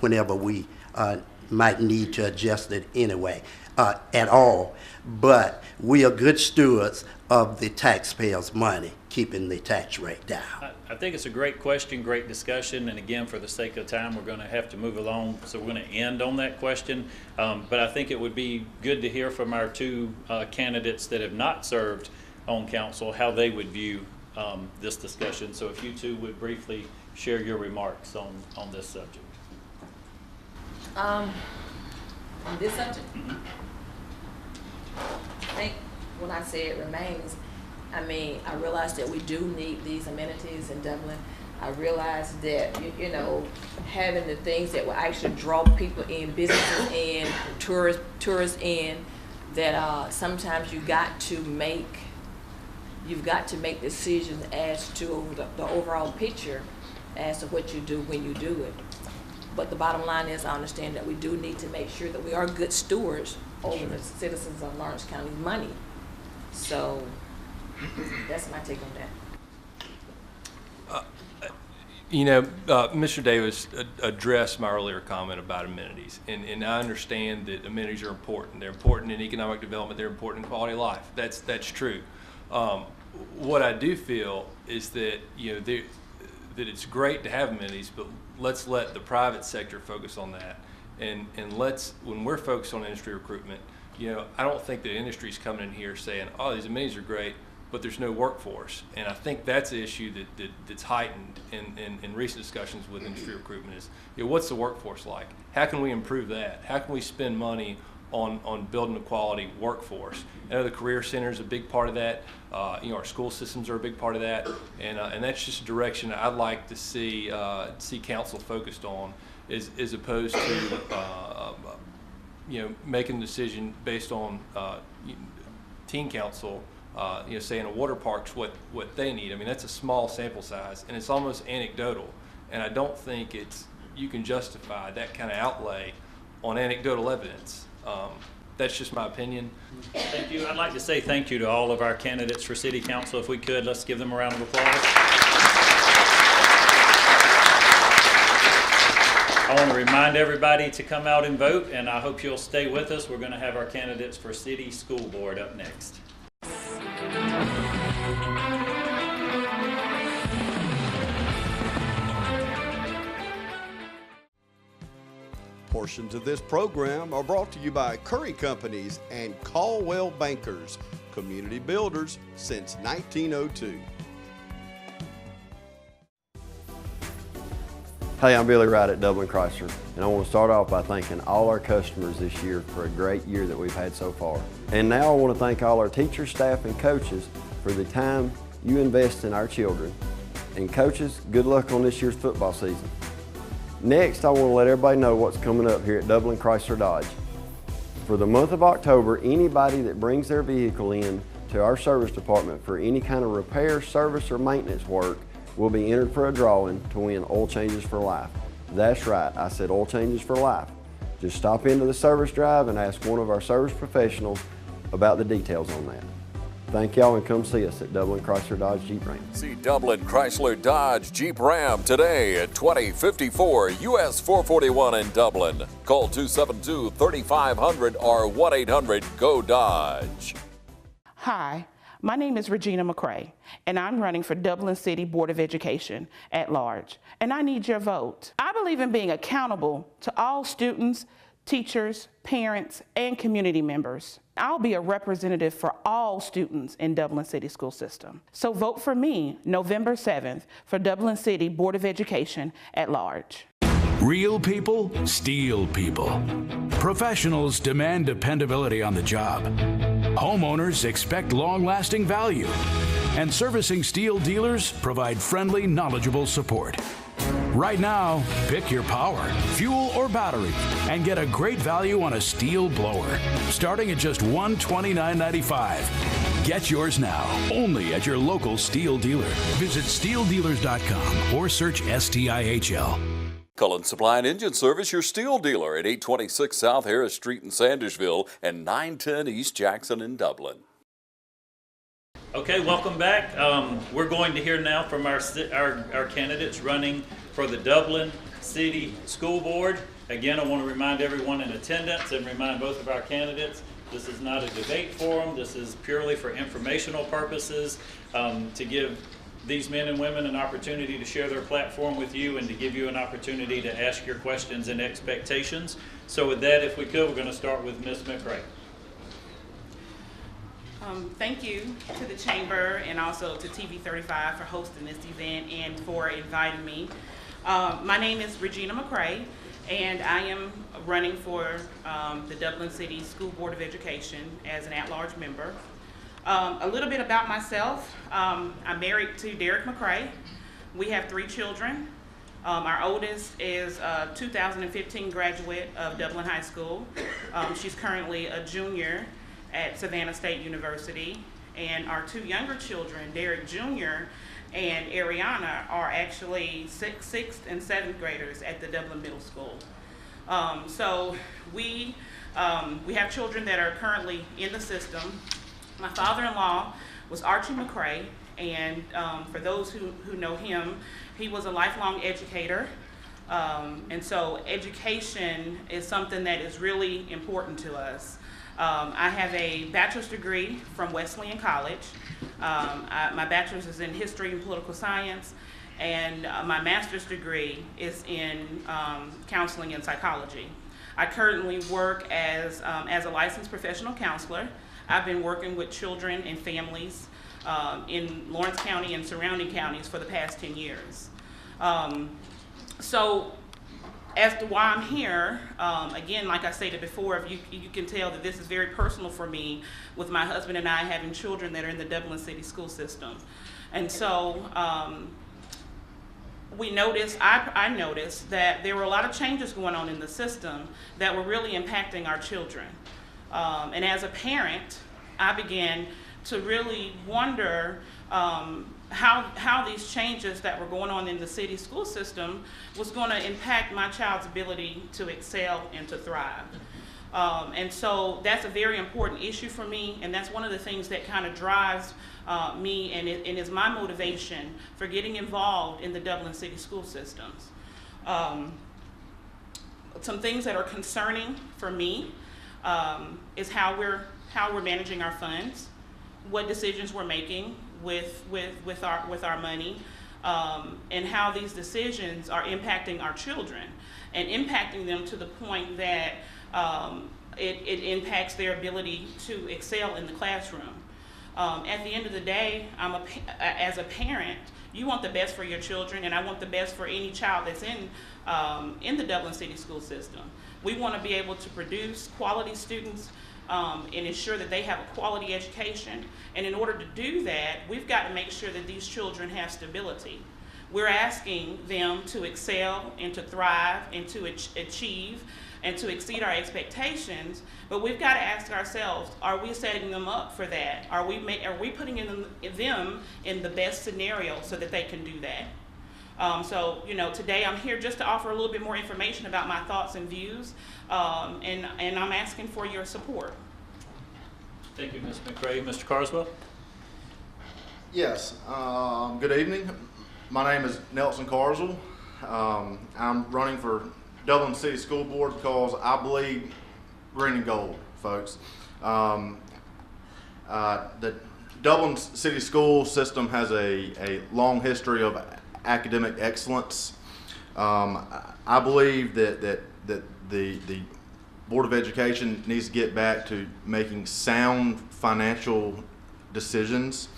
whenever we might need to adjust it anyway, at all. But we are good stewards of the taxpayers' money, keeping the tax rate down. I think it's a great question, great discussion, and again, for the sake of time, we're going to have to move along, so we're going to end on that question. But I think it would be good to hear from our two candidates that have not served on council, how they would view this discussion. So if you two would briefly share your remarks on this subject. On this subject, I think what I said remains. I mean, I realize that we do need these amenities in Dublin. I realize that, you know, having the things that will actually draw people in, businesses in, tourists in, that sometimes you've got to make decisions as to the overall picture as to what you do when you do it. But the bottom line is, I understand that we do need to make sure that we are good stewards over the citizens of Lawrence County's money. So that's my take on that. You know, Mr. Davis addressed my earlier comment about amenities, and I understand that amenities are important. They're important in economic development. They're important in quality of life. That's true. What I do feel is that, you know, that it's great to have amenities, but let's let the private sector focus on that, and when we're focused on industry recruitment, you know, I don't think the industry's coming in here saying, oh, these amenities are great, but there's no workforce. And I think that's the issue that's heightened in recent discussions with industry recruitment is, you know, what's the workforce like? How can we improve that? How can we spend money on building a quality workforce? I know the Career Center is a big part of that. You know, our school systems are a big part of that. And that's just a direction I'd like to see council focused on, as opposed to you know, making a decision based on teen council, you know, saying a water park's what they need. I mean, that's a small sample size, and it's almost anecdotal. And I don't think you can justify that kind of outlay on anecdotal evidence. That's just my opinion. Thank you. I'd like to say thank you to all of our candidates for City Council. If we could, let's give them a round of applause. I want to remind everybody to come out and vote, and I hope you'll stay with us. We're going to have our candidates for City School Board up next. Portions of this program are brought to you by Curry Companies and Caldwell Bankers, community builders since 1902. Hey, I'm Billy Wright at Dublin Chrysler, and I want to start off by thanking all our customers this year for a great year that we've had so far. And now I want to thank all our teachers, staff, and coaches for the time you invest in our children. And coaches, good luck on this year's football season. Next, I want to let everybody know what's coming up here at Dublin Chrysler Dodge. For the month of October, anybody that brings their vehicle in to our service department for any kind of repair, service, or maintenance work will be entered for a drawing to win oil changes for life. That's right, I said oil changes for life. Just stop into the service drive and ask one of our service professionals about the details on that. Thank y'all, and come see us at Dublin Chrysler Dodge Jeep Ram. See Dublin Chrysler Dodge Jeep Ram today at 2054 US 441 in Dublin. Call 272-3500 or 1-800-GO-DODGE. Hi, my name is Regina McRae, and I'm running for Dublin City Board of Education at large, and I need your vote. I believe in being accountable to all students, teachers, parents, and community members. I'll be a representative for all students in Dublin City School System. So vote for me November 7th for Dublin City Board of Education at large. Real people steal people. Professionals demand dependability on the job. Homeowners expect long-lasting value. And servicing steel dealers provide friendly, knowledgeable support. Right now, pick your power, fuel, or battery, and get a great value on a steel blower, starting at just $129.95. Get yours now, only at your local steel dealer. Visit steeldealers.com or search STIHL. Cullen Supply and Engine Service, your steel dealer at 826 South Harris Street in Sandersville and 910 East Jackson in Dublin. Okay, welcome back. We're going to hear now from our candidates running for the Dublin City School Board. Again, I want to remind everyone in attendance and remind both of our candidates, this is not a debate forum. This is purely for informational purposes, to give these men and women an opportunity to share their platform with you and to give you an opportunity to ask your questions and expectations. So with that, if we could, we're going to start with Ms. McRae. Thank you to the Chamber and also to TV35 for hosting this event and for inviting me. My name is Regina McRae, and I am running for the Dublin City School Board of Education as an at-large member. A little bit about myself. I'm married to Derek McRae. We have 3 children. Our oldest is a 2015 graduate of Dublin High School. She's currently a junior at Savannah State University. And our 2 younger children, Derek Jr. and Ariana, are actually 6th and 7th graders at the Dublin Middle School. So we have children that are currently in the system. My father-in-law was Archie McRae, and for those who know him, he was a lifelong educator. And so education is something that is really important to us. I have a bachelor's degree from Wesleyan College. My bachelor's is in history and political science, and my master's degree is in counseling and psychology. I currently work as a licensed professional counselor. I've been working with children and families in Lawrence County and surrounding counties for the past 10 years. So as to why I'm here, again, like I stated before, you can tell that this is very personal for me, with my husband and I having children that are in the Dublin City school system. And so I noticed that there were a lot of changes going on in the system that were really impacting our children. And as a parent, I began to really wonder how these changes that were going on in the city school system was going to impact my child's ability to excel and to thrive. And so that's a very important issue for me, and that's one of the things that kind of drives me and is my motivation for getting involved in the Dublin City school systems. Some things that are concerning for me is how we're managing our funds, what decisions we're making with our money, and how these decisions are impacting our children and impacting them to the point that it impacts their ability to excel in the classroom. At the end of the day, as a parent, you want the best for your children, and I want the best for any child that's in the Dublin City school system. We want to be able to produce quality students and ensure that they have a quality education. And in order to do that, we've got to make sure that these children have stability. We're asking them to excel and to thrive and to achieve and to exceed our expectations, but we've got to ask ourselves, are we setting them up for that? Are we putting them in the best scenario so that they can do that? So, today I'm here just to offer a little bit more information about my thoughts and views, and I'm asking for your support. Thank you, Ms. McRae. Mr. Carswell? Yes, good evening. My name is Nelson Carswell. I'm running for Dublin City School Board because I believe green and gold, folks. The Dublin City school system has a long history of academic excellence. I believe that the Board of Education needs to get back to making sound financial decisions.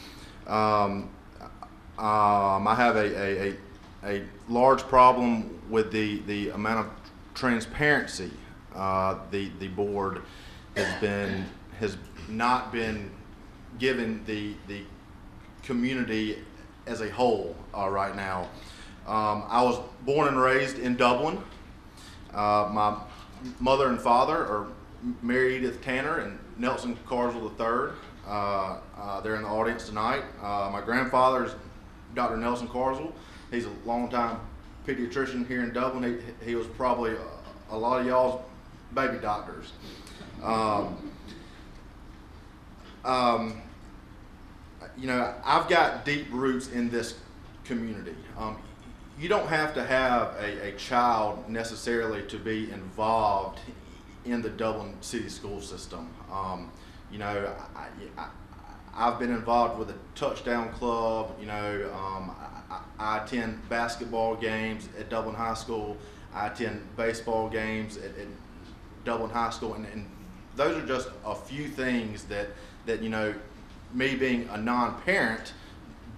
I have a large problem with the amount of transparency the board has not been given the community as a whole right now. I was born and raised in Dublin. My mother and father are Mary Edith Tanner and Nelson Carswell III. They're in the audience tonight. My grandfather is Dr. Nelson Carswell. He's a longtime pediatrician here in Dublin. He was probably a lot of y'all's baby doctors. I've got deep roots in this community. You don't have to have a child necessarily to be involved in the Dublin City school system. I've been involved with a touchdown club. I attend basketball games at Dublin High School. I attend baseball games at Dublin High School, and those are just a few things that me being a non-parent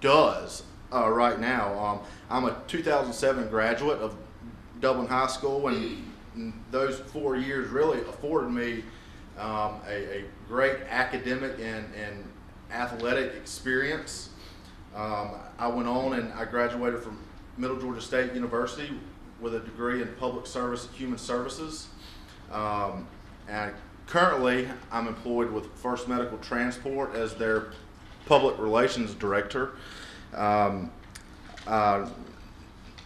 does right now. I'm a 2007 graduate of Dublin High School, and those 4 years really afforded me a great academic and athletic experience. I went on and I graduated from Middle Georgia State University with a degree in public service and human services. And currently I'm employed with First Medical Transport as their public relations director.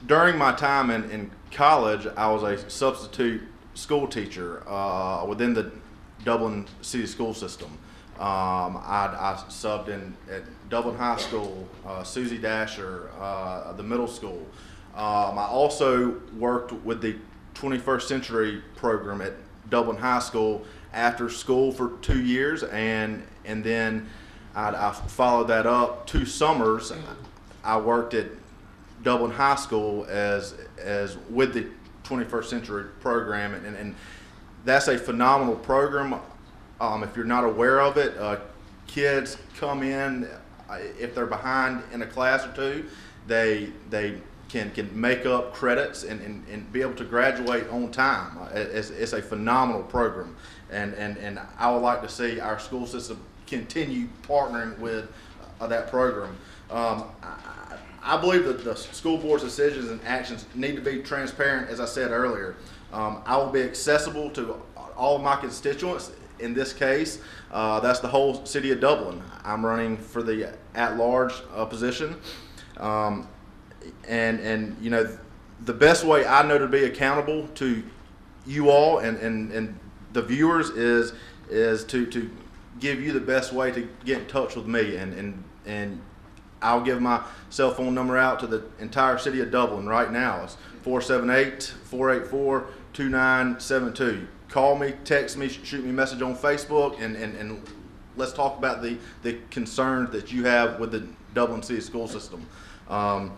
During my time in college, I was a substitute school teacher within the Dublin City School System. I subbed at Dublin High School, Susie Dasher, the middle school. I also worked with the 21st Century program at Dublin High School after school for 2 years, and then I followed that up 2 summers. I worked at Dublin High School as with the 21st Century program, and that's a phenomenal program. If you're not aware of it, kids come in, if they're behind in a class or two, they can make up credits and be able to graduate on time. It's a phenomenal program, and I would like to see our school system continue partnering with that program. I believe that the school board's decisions and actions need to be transparent, as I said earlier. I will be accessible to all of my constituents. In this case, that's the whole city of Dublin. I'm running for the at-large position. And you know, the best way I know to be accountable to you all and the viewers is to give you the best way to get in touch with me, and I'll give my cell phone number out to the entire city of Dublin right now. It's 478-484-2972. Call me, text me, shoot me a message on Facebook, and let's talk about the concerns that you have with the Dublin City School System. I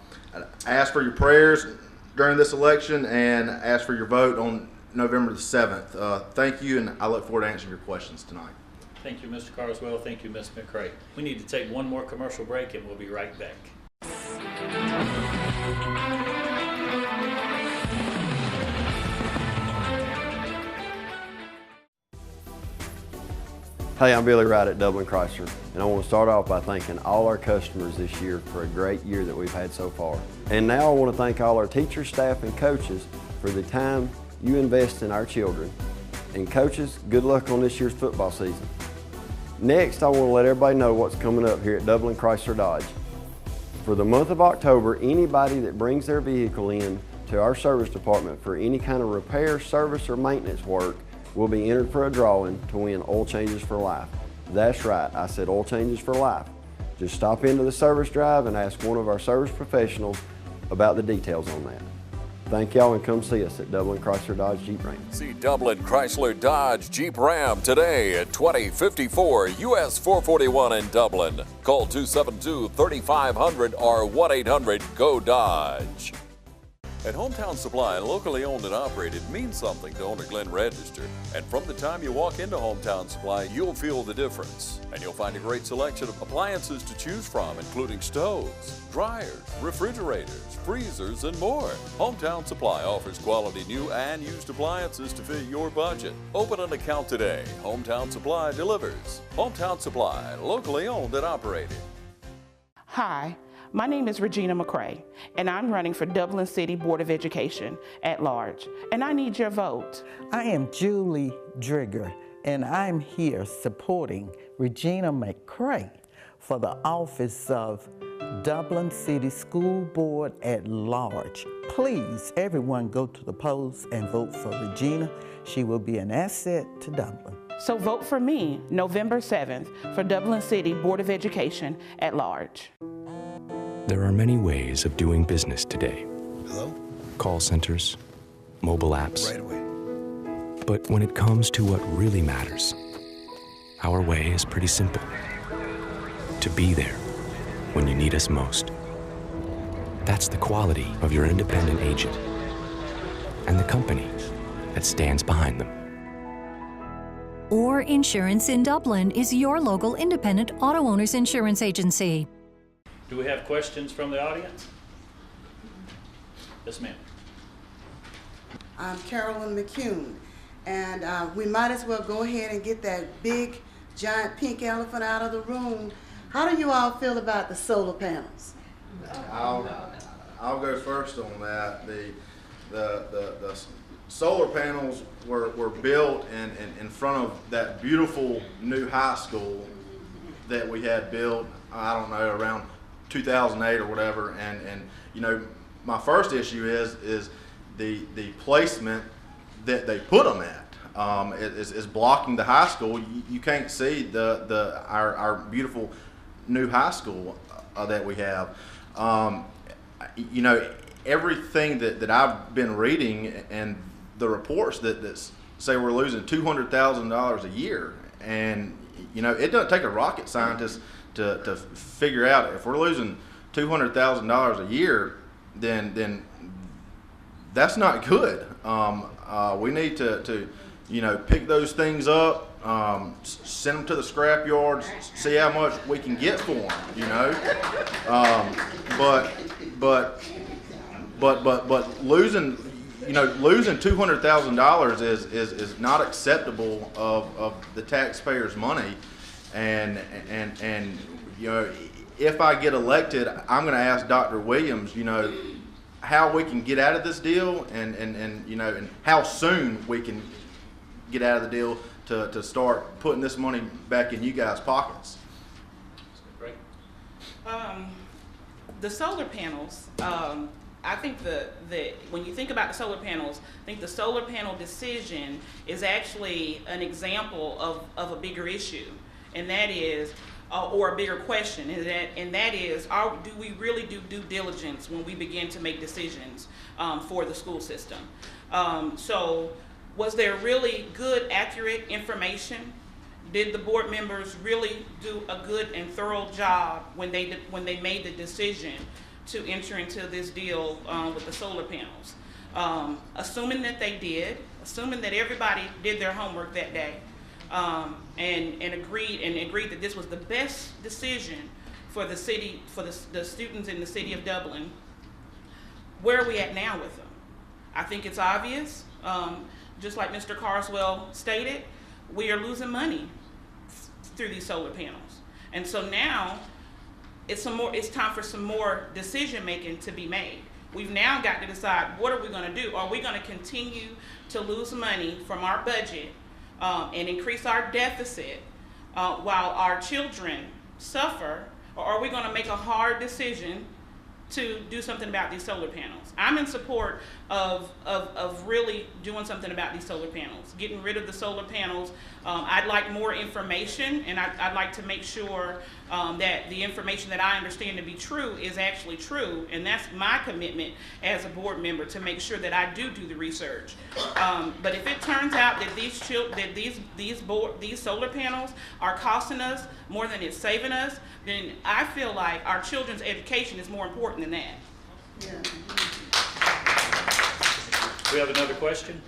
ask for your prayers during this election and ask for your vote on November the 7th. Thank you, and I look forward to answering your questions tonight. Thank you, Mr. Carswell. Thank you, Ms. McRae. We need to take one more commercial break, and we'll be right back. Hey, I'm Billy Wright at Dublin Chrysler, and I want to start off by thanking all our customers this year for a great year that we've had so far. And now I want to thank all our teachers, staff, and coaches for the time you invest in our children. And coaches, good luck on this year's football season. Next, I want to let everybody know what's coming up here at Dublin Chrysler Dodge. For the month of October, anybody that brings their vehicle in to our service department for any kind of repair, service, or maintenance work will be entered for a drawing to win oil changes for life. That's right, I said oil changes for life. Just stop into the service drive and ask one of our service professionals about the details on that. Thank y'all, and come see us at Dublin Chrysler Dodge Jeep Ram. See Dublin Chrysler Dodge Jeep Ram today at 2054 US 441 in Dublin. Call 272-3500 or 1-800-GO-DODGE. At Hometown Supply, locally owned and operated means something to owner Glenn Register. And from the time you walk into Hometown Supply, you'll feel the difference. And you'll find a great selection of appliances to choose from, including stoves, dryers, refrigerators, freezers, and more. Hometown Supply offers quality new and used appliances to fit your budget. Open an account today. Hometown Supply delivers. Hometown Supply, locally owned and operated. Hi. My name is Regina McRae, and I'm running for Dublin City Board of Education at large, and I need your vote. I am Julie Drigger, and I'm here supporting Regina McRae for the office of Dublin City School Board at large. Please, everyone go to the polls and vote for Regina. She will be an asset to Dublin. So vote for me November 7th for Dublin City Board of Education at large. There are many ways of doing business today. Hello? Call centers, mobile apps. Right away. But when it comes to what really matters, our way is pretty simple. To be there when you need us most. That's the quality of your independent agent and the company that stands behind them. Orr Insurance in Dublin is your local independent auto owners insurance agency. Do we have questions from the audience? Yes, ma'am. I'm Carolyn McCune, and we might as well go ahead and get that big, giant pink elephant out of the room. How do you all feel about the solar panels? I'll go first on that. The solar panels were built in front of that beautiful new high school that we had built, I don't know, around 2008 or whatever. And you know, my first issue is the placement that they put them at. Is blocking the high school. You can't see our beautiful new high school that we have. You know, everything that I've been reading and the reports that say we're losing $200,000 a year, and you know, it doesn't take a rocket scientist to figure out if we're losing $200,000 a year, then that's not good. We need to you know, pick those things up, send them to the scrap yards, see how much we can get for them, you know. But losing, you know, losing $200,000 is not acceptable of the taxpayers' money, and you know, if I get elected, I'm going to ask Dr. Williams, you know, how we can get out of this deal, and you know, and how soon we can get out of the deal to start putting this money back in you guys' pockets. Great. The solar panels, I think when you think about the solar panels, I think the solar panel decision is actually an example of a bigger issue, and that is, or a bigger question, and that is, do we really do due diligence when we begin to make decisions for the school system? So, was there really good, accurate information? Did the board members really do a good and thorough job when they made the decision to enter into this deal with the solar panels? Assuming that they did, assuming that everybody did their homework that day, and agreed that this was the best decision for the city, for the students in the city of Dublin, where are we at now with them? I think it's obvious. Just like Mr. Carswell stated, we are losing money through these solar panels. And so now it's time for some more decision making to be made. We've now got to decide, what are we going to do? Are we going to continue to lose money from our budget and increase our deficit while our children suffer? Or are we going to make a hard decision to do something about these solar panels? I'm in support of really doing something about these solar panels, getting rid of the solar panels. I'd like more information, and I'd like to make sure that the information that I understand to be true is actually true, and that's my commitment as a board member, to make sure that I do the research. But if it turns out that these solar panels are costing us more than it's saving us, then I feel like our children's education is more important than that. Yeah. We have another question?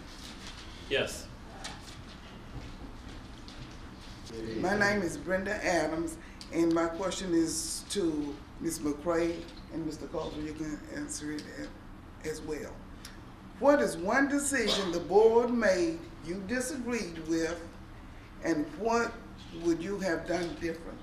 Yes. My name is Brenda Adams, and my question is to Ms. McRae and Mr. Carswell. You can answer it as well. What is one decision the board made you disagreed with, and what would you have done differently?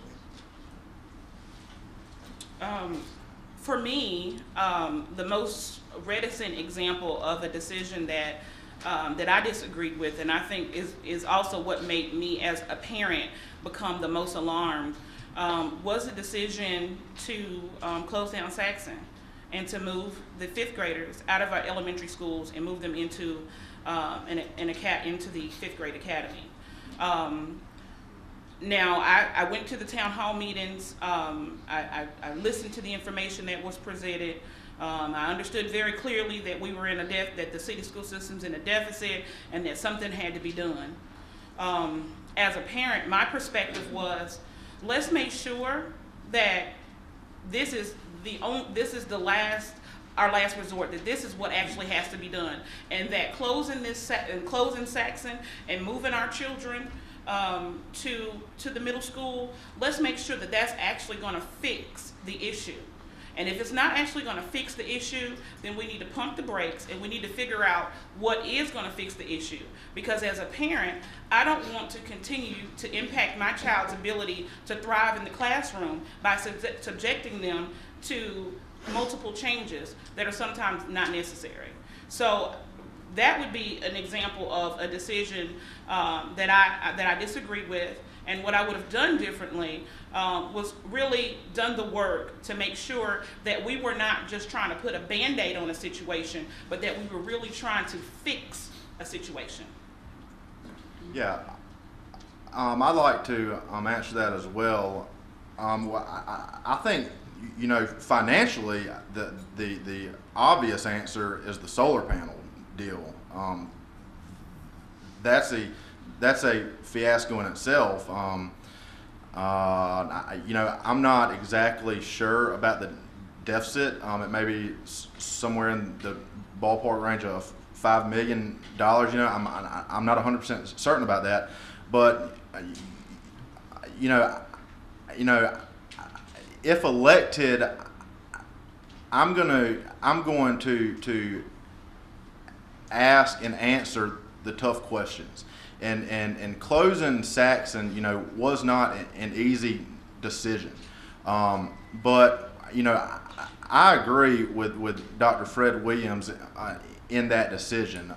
For me, the most reticent example of a decision that I disagreed with, and I think is also what made me as a parent become the most alarmed, was the decision to close down Saxon and to move the 5th graders out of our elementary schools and move them into into the 5th grade academy. Now, I went to the town hall meetings. I listened to the information that was presented. I understood very clearly that we were that the city school system's in a deficit, and that something had to be done. As a parent, my perspective was, let's make sure that this is our last resort, that this is what actually has to be done, and that closing Saxon and moving our children to the middle school, let's make sure that that's actually going to fix the issue. And if it's not actually going to fix the issue, then we need to pump the brakes and we need to figure out what is going to fix the issue. Because as a parent, I don't want to continue to impact my child's ability to thrive in the classroom by subjecting them to multiple changes that are sometimes not necessary. So that would be an example of a decision that I disagreed with. And what I would have done differently was really done the work to make sure that we were not just trying to put a Band-Aid on a situation, but that we were really trying to fix a situation. Yeah, I'd like to answer that as well. I think, you know, financially, the obvious answer is the solar panel deal. That's a fiasco in itself. You know, I'm not exactly sure about the deficit. It may be somewhere in the ballpark range of $5 million. You know, I'm not 100% certain about that, but you know, if elected, I'm going to ask and answer the tough questions. And closing Saxon, you know, was not an easy decision. But, you know, I agree with Dr. Fred Williams in that decision.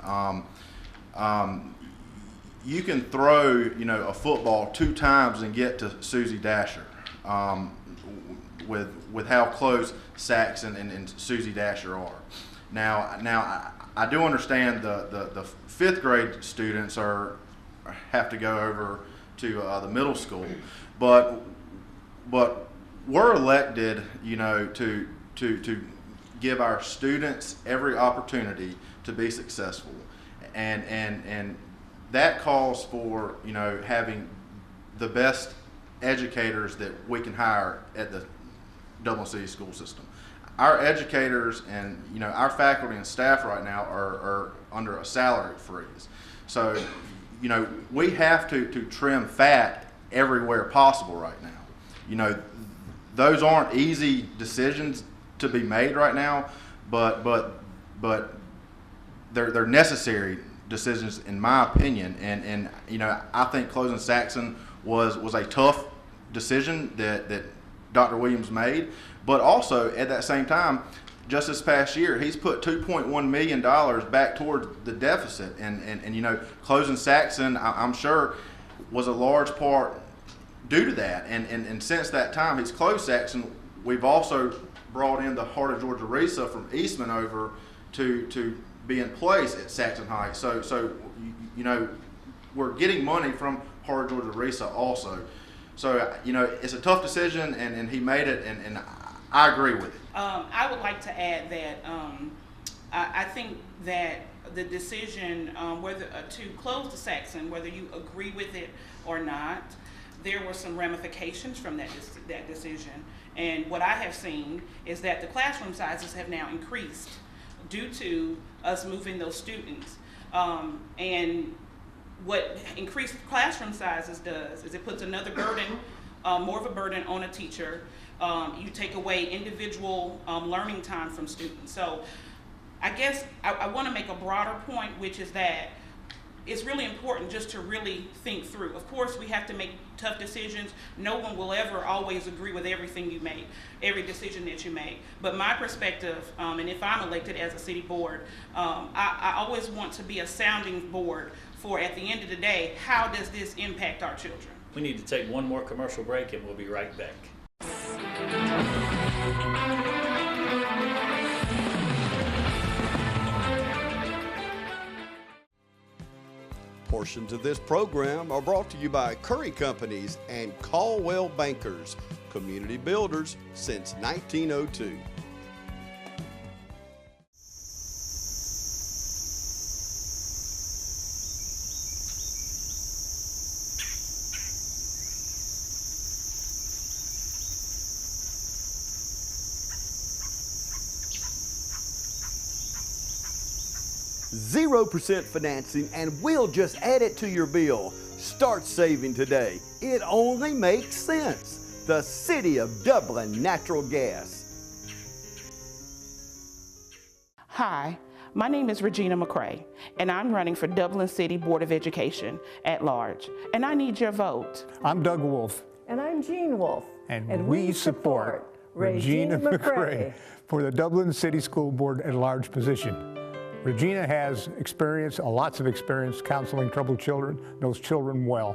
You can throw, you know, a football 2 times and get to Susie Dasher, with how close Saxon and Susie Dasher are. Now I do understand the 5th grade students have to go over to the middle school, but we're elected, you know, to give our students every opportunity to be successful, and that calls for, you know, having the best educators that we can hire at the Dublin City school system. Our educators and, you know, our faculty and staff right now are under a salary freeze. So, you know, we have to trim fat everywhere possible right now. You know, those aren't easy decisions to be made right now, but they're necessary decisions in my opinion. And you know, I think closing Saxon was a tough decision that Dr. Williams made, but also at that same time, just this past year, he's put $2.1 million back towards the deficit, and you know, closing Saxon, I'm sure, was a large part due to that. And since that time he's closed Saxon, we've also brought in the Heart of Georgia RISA from Eastman over to be in place at Saxon Heights. So you know, we're getting money from Heart of Georgia RISA also. So you know, it's a tough decision, and he made it, and I agree with it. I would like to add that I think that the decision whether to close the Saxon, whether you agree with it or not, there were some ramifications from that decision. And what I have seen is that the classroom sizes have now increased due to us moving those students. And what increased classroom sizes does is it puts another burden, more of a burden on a teacher. You take away individual learning time from students. So I guess I want to make a broader point, which is that it's really important just to really think through. Of course, we have to make tough decisions. No one will ever always agree with everything you make, every decision that you make. But my perspective, and if I'm elected as a city board, I always want to be a sounding board for, at the end of the day, how does this impact our children? We need to take one more commercial break and we'll be right back. Portions of this program are brought to you by Curry Companies and Caldwell Bankers, community builders since 1902. %0 financing, and we'll just add it to your bill. Start saving today. It only makes sense. The City of Dublin Natural Gas. Hi, my name is Regina McRae, and I'm running for Dublin City Board of Education at large, and I need your vote. I'm Doug Wolf. And I'm Jean Wolf. And we support Regina McRae for the Dublin City School Board at Large position. Regina has experience, lots of experience counseling troubled children, knows children well.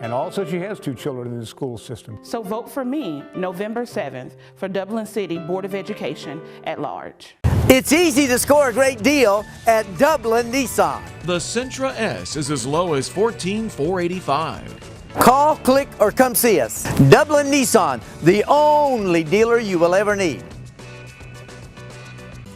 And also she has 2 children in the school system. So vote for me November 7th for Dublin City Board of Education at large. It's easy to score a great deal at Dublin Nissan. The Sentra S is as low as $14,485. Call, click, or come see us. Dublin Nissan, the only dealer you will ever need.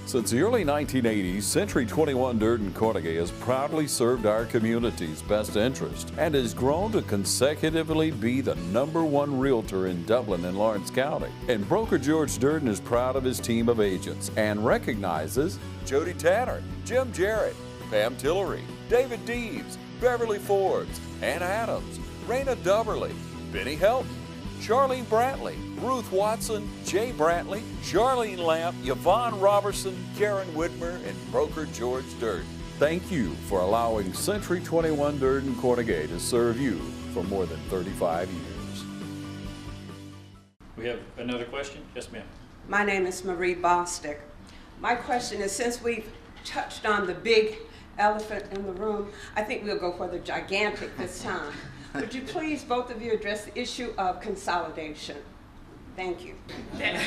Since the early 1980s, Century 21 Durden Cornegay has proudly served our community's best interest and has grown to consecutively be the #1 realtor in Dublin and Lawrence County. And broker George Durden is proud of his team of agents and recognizes Jody Tanner, Jim Gerry, Pam Tillery, David Deeves, Beverly Forbes, Ann Adams, Raina Dubberly, Benny Helton, Charlene Brantley, Ruth Watson, Jay Brantley, Charlene Lamp, Yvonne Robertson, Karen Whitmer, and broker George Durden. Thank you for allowing Century 21 Durden Cornegay to serve you for more than 35 years. We have another question? Yes, ma'am. My name is Marie Bostick. My question is, since we've touched on the big elephant in the room, I think we'll go for the gigantic this time. Would you please, both of you, address the issue of consolidation? Thank you. I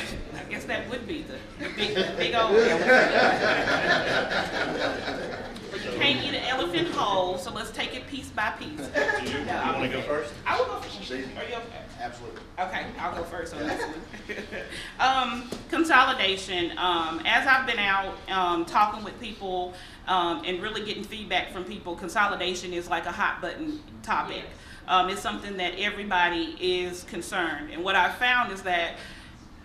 guess that would be the big old elephant. But you can't eat an elephant whole, so let's take it piece by piece. You want to go first? I will go first. Are you okay? Absolutely. Okay, I'll go first on this one. Consolidation. As I've been out talking with people and really getting feedback from people, consolidation is like a hot button topic. It's something that everybody is concerned. And what I've found is that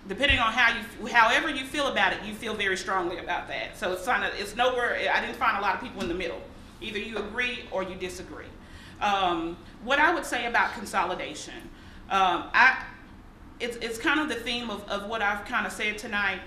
depending on however you feel about it, you feel very strongly about that. So it's nowhere, I didn't find a lot of people in the middle. Either you agree or you disagree. What I would say about consolidation, it's kind of the theme of what I've kind of said tonight.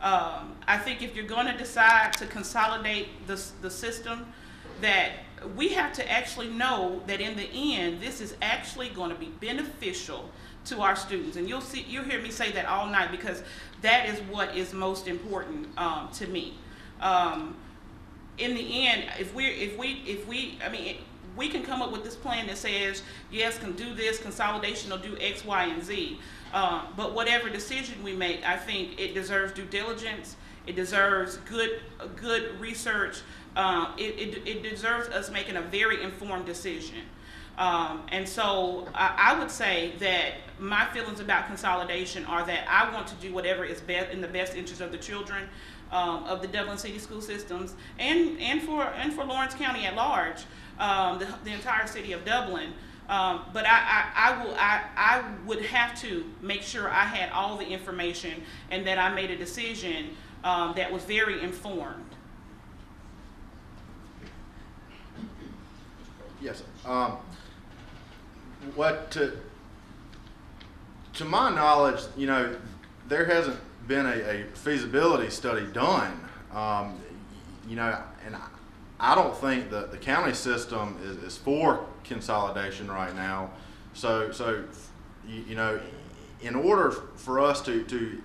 I think if you're going to decide to consolidate the system, that we have to actually know that in the end, this is actually going to be beneficial to our students. And you'll hear me say that all night, because that is what is most important to me. In the end, we can come up with this plan that says, yes, can do this, consolidation will do X, Y, and Z. But whatever decision we make, I think it deserves due diligence. It deserves good research. It deserves us making a very informed decision. And so I would say that my feelings about consolidation are that I want to do whatever is best in the best interest of the children of the Dublin City school systems and for Lawrence County at large, the entire city of Dublin. But I would have to make sure I had all the information and that I made a decision that was very informed. Yes. To my knowledge, there hasn't been a feasibility study done. And I don't think the county system is for consolidation right now. So in order for us to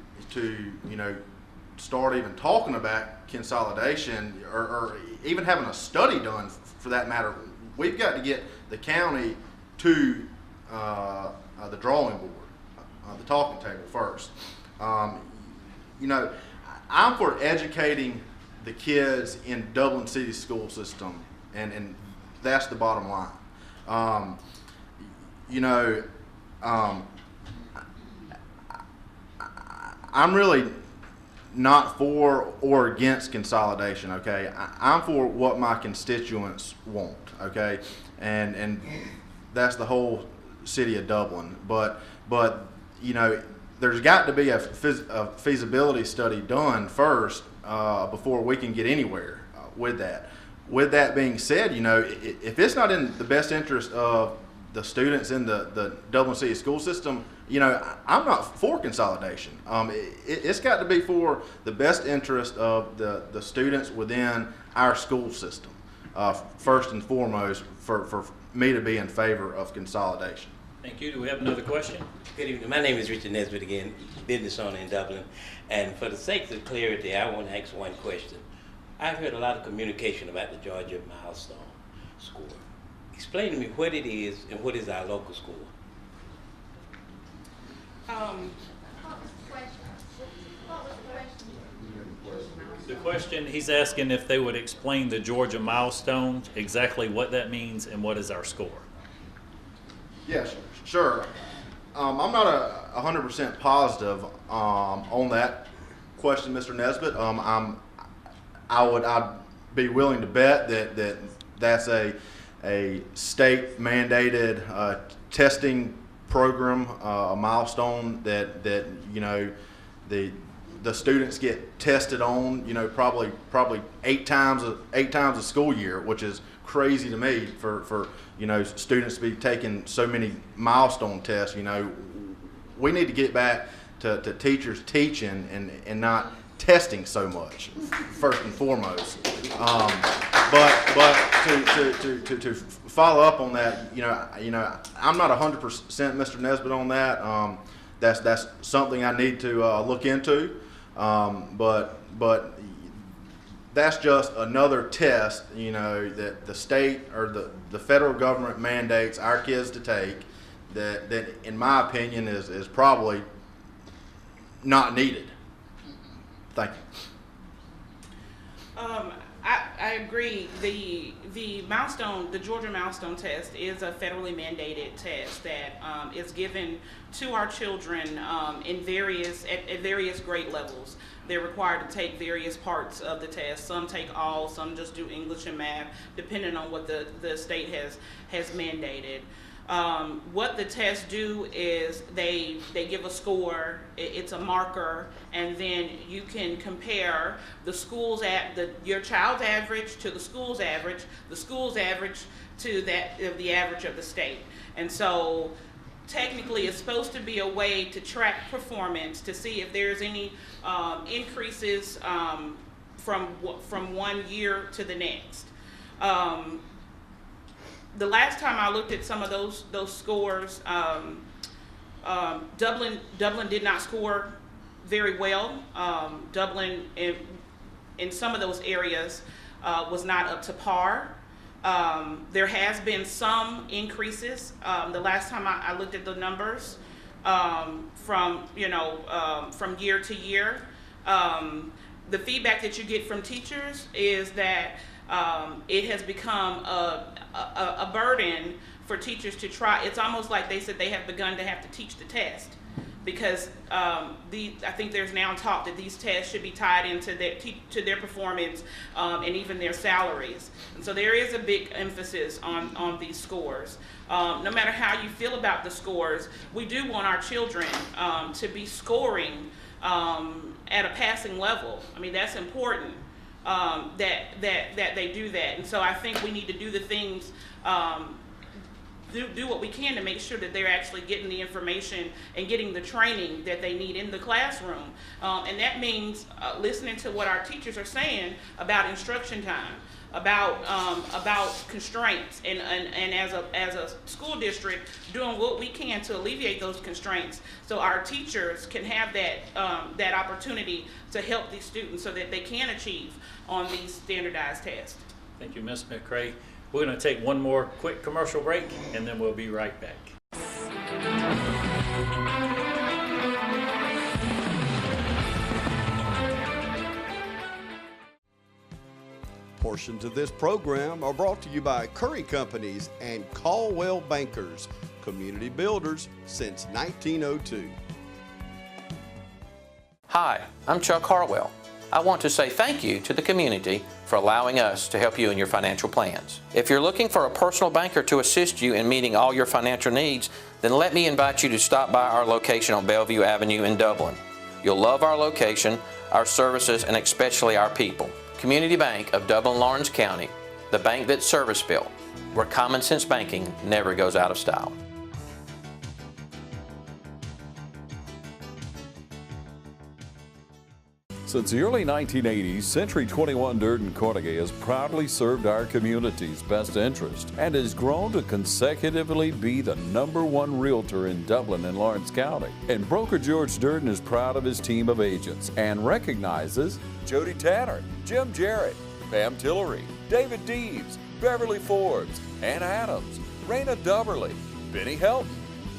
start even talking about consolidation or even having a study done for that matter, we've got to get the county to the drawing board, the talking table first. I'm for educating the kids in Dublin City school system, and that's the bottom line. I'm really not for or against consolidation, okay? I'm for what my constituents want, okay? And that's the whole city of Dublin. But there's got to be a feasibility study done first before we can get anywhere with that. With that being said, if it's not in the best interest of the students in the Dublin City school system, you know, I'm not for consolidation. It's got to be for the best interest of the students within our school system. First and foremost, for me to be in favor of consolidation. Thank you. Do we have another question? Good evening. My name is Richard Nesbitt again, business owner in Dublin. And for the sake of clarity, I want to ask one question. I've heard a lot of communication about the Georgia Milestone score. Explain to me what it is and what is our local score. The question, he's asking if they would explain the Georgia Milestone, exactly what that means and what is our score. Yes, sure. I'm not 100% positive on that question, Mr. Nesbitt. I'd be willing to bet that that's a state mandated testing program, a milestone that you know the students get tested on, you know, probably 8 times a school year, which is crazy to me for you know, students to be taking so many milestone tests. You know, we need to get back to teachers teaching and not testing so much, first and foremost. But to follow up on that, you know, I'm not 100% Mr. Nesbitt on that. That's something I need to look into. But that's just another test, you know, that the state or the federal government mandates our kids to take that in my opinion is probably not needed. Thank you. I agree. The Georgia Milestone test is a federally mandated test that is given to our children at various grade levels. They're required to take various parts of the test. Some take all, some just do English and math, depending on what the state has mandated. What the tests do is they give a score, it's a marker, and then you can compare the school's your child's average to the school's average to the average of the state. And so technically it's supposed to be a way to track performance to see if there's any increases from one year to the next. The last time I looked at some of those scores, Dublin did not score very well. Dublin in some of those areas was not up to par. There has been some increases. The last time I looked at the numbers from year to year. The feedback that you get from teachers is that it has become a burden for teachers to try. It's almost like they said they have begun to have to teach the test because I think there's now talk that these tests should be tied into their performance and even their salaries. And so there is a big emphasis on these scores. No matter how you feel about the scores, we do want our children to be scoring at a passing level. I mean, that's important. That they do that, and so I think we need to do the things, do what we can to make sure that they're actually getting the information and getting the training that they need in the classroom, and that means listening to what our teachers are saying about instruction time, about constraints, and as a school district doing what we can to alleviate those constraints, so our teachers can have that opportunity to help these students so that they can achieve on these standardized tests. Thank you, Ms. McRae. We're going to take one more quick commercial break, and then we'll be right back. Portions of this program are brought to you by Curry Companies and Caldwell Bankers, community builders since 1902. Hi, I'm Chuck Harwell. I want to say thank you to the community for allowing us to help you in your financial plans. If you're looking for a personal banker to assist you in meeting all your financial needs, then let me invite you to stop by our location on Bellevue Avenue in Dublin. You'll love our location, our services, and especially our people. Community Bank of Dublin-Lawrence County, the bank that's service-built. where common sense banking never goes out of style. Since the early 1980s, Century 21 Durden Carnegie has proudly served our community's best interest and has grown to consecutively be the #1 realtor in Dublin and Lawrence County. And broker George Durden is proud of his team of agents and recognizes Jody Tanner, Jim Gerry, Pam Tillery, David Deeves, Beverly Forbes, Ann Adams, Raina Dubberly, Benny Helton,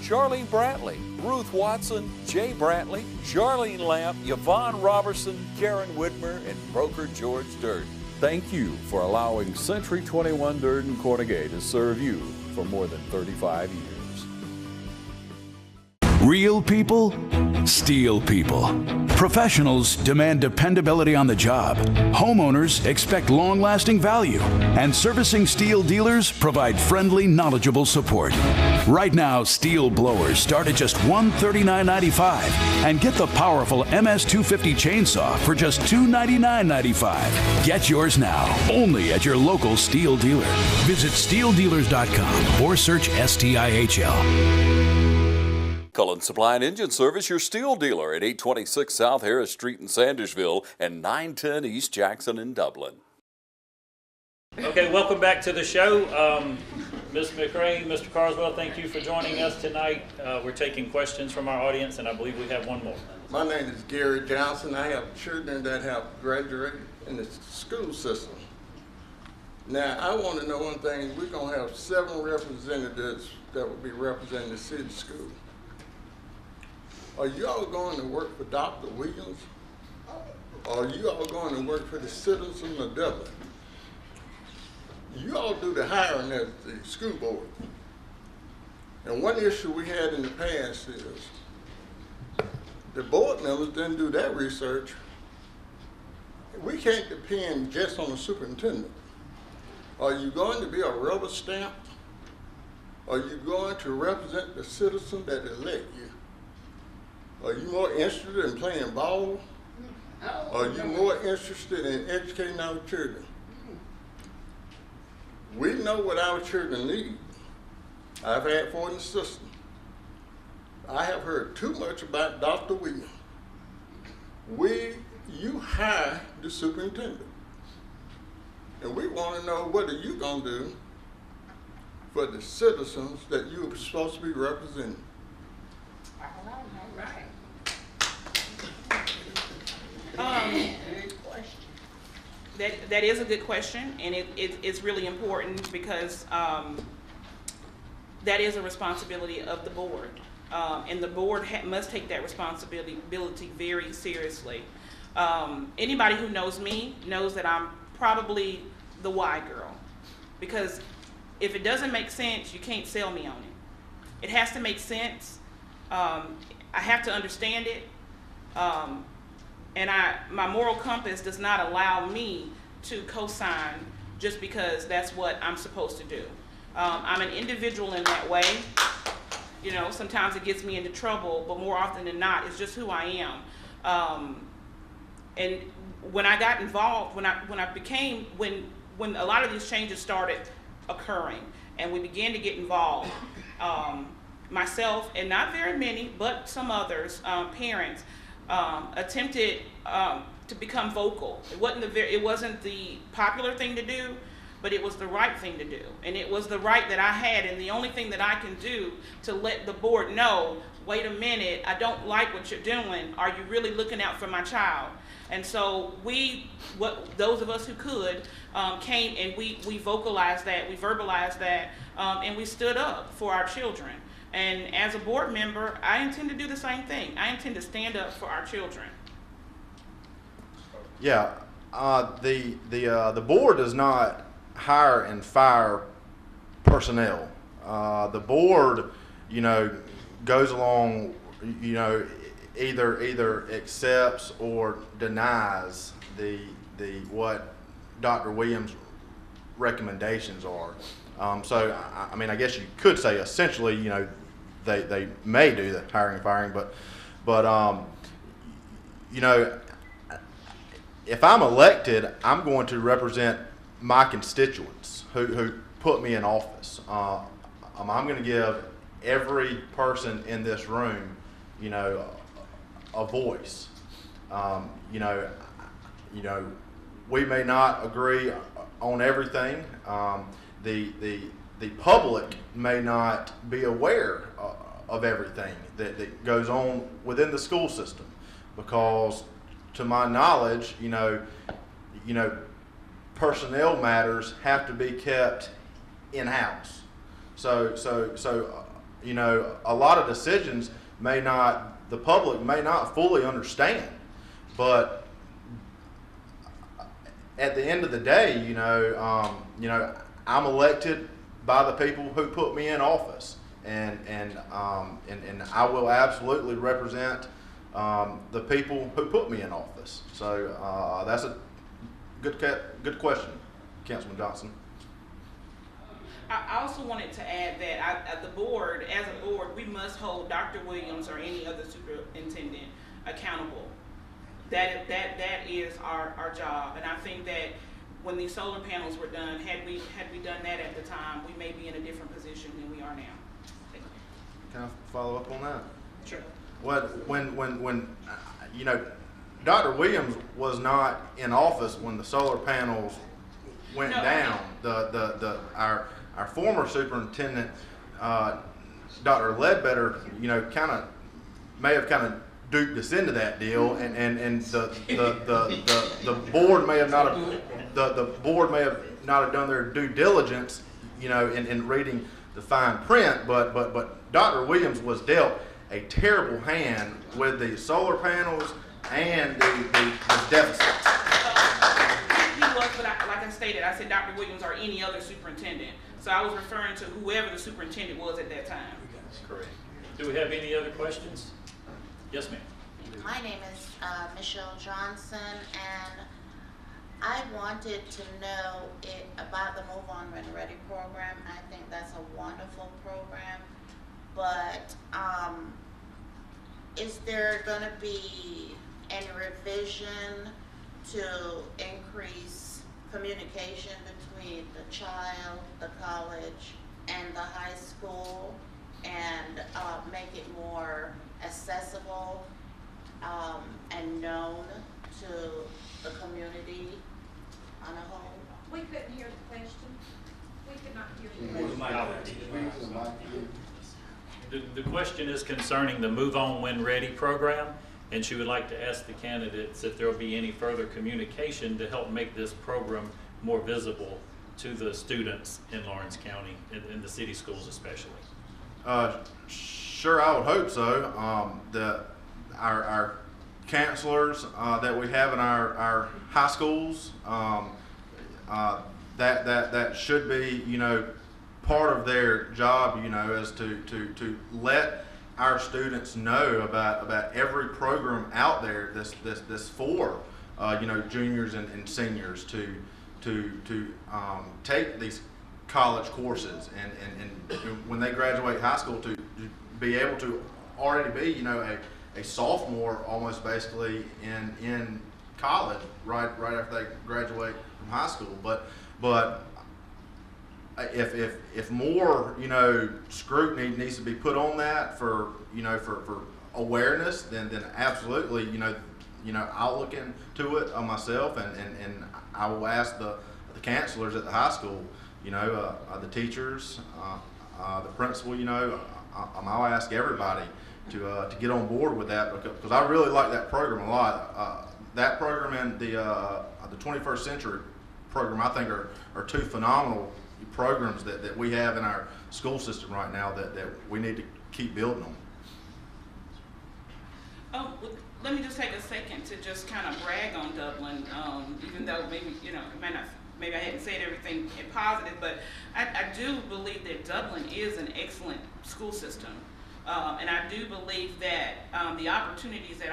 Charlene Brantley, Ruth Watson, Jay Brantley, Charlene Lamp, Yvonne Robertson, Karen Whitmer, and broker George Durden. Thank you for allowing Century 21 Durden Carnegie to serve you for more than 35 years. Real people, steel people. Professionals demand dependability on the job. Homeowners expect long-lasting value. And servicing steel dealers provide friendly, knowledgeable support. Right now, steel blowers start at just $139.95 and get the powerful MS-250 chainsaw for just $299.95. Get yours now, only at your local steel dealer. Visit steeldealers.com or search STIHL. Cullen Supply and Engine Service, your steel dealer at 826 South Harris Street in Sandersville and 910 East Jackson in Dublin. Okay, welcome back to the show. Ms. McRae, Mr. Carswell, thank you for joining us tonight. We're taking questions from our audience, and I believe we have one more. My name is Gerry Johnson. I have children that have graduated in the school system. Now, I want to know one thing. We're going to have 7 representatives that will be representing the city school. Are you all going to work for Dr. Williams? Or are you all going to work for the citizens of Dublin? You all do the hiring at the school board. And one issue we had in the past is the board members didn't do that research. We can't depend just on the superintendent. Are you going to be a rubber stamp? Are you going to represent the citizen that elect you? Are you more interested in playing ball? Are you more interested in educating our children? We know what our children need. I've had 4 in the system. I have heard too much about Dr. Williams. You hire the superintendent. And we want to know what are you going to do for the citizens that you're supposed to be representing. That is a good question, and it's really important because that is a responsibility of the board, and the board must take that responsibility very seriously. Anybody who knows me knows that I'm probably the why girl, because if it doesn't make sense, you can't sell me on it. It has to make sense. I have to understand it. And my moral compass does not allow me to co-sign just because that's what I'm supposed to do. I'm an individual in that way. You know, sometimes it gets me into trouble, but more often than not, it's just who I am. And when I got involved, when a lot of these changes started occurring, and we began to get involved, myself and not very many, but some others, parents, attempted to become vocal. It wasn't the popular thing to do, but it was the right thing to do. And it was the right that I had, and the only thing that I can do to let the board know, wait a minute, I don't like what you're doing. Are you really looking out for my child? And so those of us who could, came and we vocalized that, we verbalized that, and we stood up for our children. And as a board member, I intend to do the same thing. I intend to stand up for our children. Yeah, the board does not hire and fire personnel. The board, goes along, either accepts or denies what Dr. Williams' recommendations are. So I guess you could say essentially, they may do the hiring and firing, but if I'm elected, I'm going to represent my constituents who put me in office. I'm going to give every person in this room, you know, a voice. You know, we may not agree on everything. The public may not be aware of everything that goes on within the school system, because to my knowledge, you know, personnel matters have to be kept in-house. So you know, a lot of decisions the public may not fully understand, but at the end of the day, you know, I'm elected by the people who put me in office, and I will absolutely represent the people who put me in office. So that's a good question, Councilman Johnson. I also wanted to add that as a board, we must hold Dr. Williams or any other superintendent accountable. That is our job, and I think that when these solar panels were done, had we done that at the time, we may be in a different position than we are now. Can I follow up on that? Sure. When you know, Dr. Williams was not in office when the solar panels went down. Our former superintendent, Dr. Ledbetter, you know, may have duped us into that deal, and the board may have not done their due diligence, you know, in reading the fine print. But Dr. Williams was dealt a terrible hand with the solar panels and the deficits. He was, but like I stated, I said Dr. Williams or any other superintendent. So I was referring to whoever the superintendent was at that time. Correct. Do we have any other questions? Yes, ma'am. My name is Michelle Johnson, and I wanted to know about the Move On When Ready program. I think that's a wonderful program, but is there going to be any revision to increase communication between the child, the college, and the high school, and make it more accessible and known to the community on a whole? We couldn't hear the question. We could not hear you. The question is concerning the Move On When Ready program, and she would like to ask the candidates if there will be any further communication to help make this program more visible to the students in Lawrence County, in the city schools especially. Sure, I would hope so. Our counselors that we have in our high schools, that should be, you know, part of their job, you know, is to let our students know about every program out there that's for you know, juniors and seniors to take these college courses, and when they graduate high school to be able to already be, you know, a sophomore almost basically in college right after they graduate from high school. But if more, you know, scrutiny needs to be put on that for, you know, for awareness, then absolutely, you know, I'll look into it myself, and I will ask the counselors at the high school, you know, the teachers, the principal, you know, I'll ask everybody to get on board with that, because I really like that program a lot. That program and the 21st Century program, I think, are two phenomenal programs that we have in our school system right now that we need to keep building on. Oh, let me just take a second to just kind of brag on Dublin, even though maybe, you know, maybe I hadn't said everything in positive, but I do believe that Dublin is an excellent school system. And I do believe that the opportunities that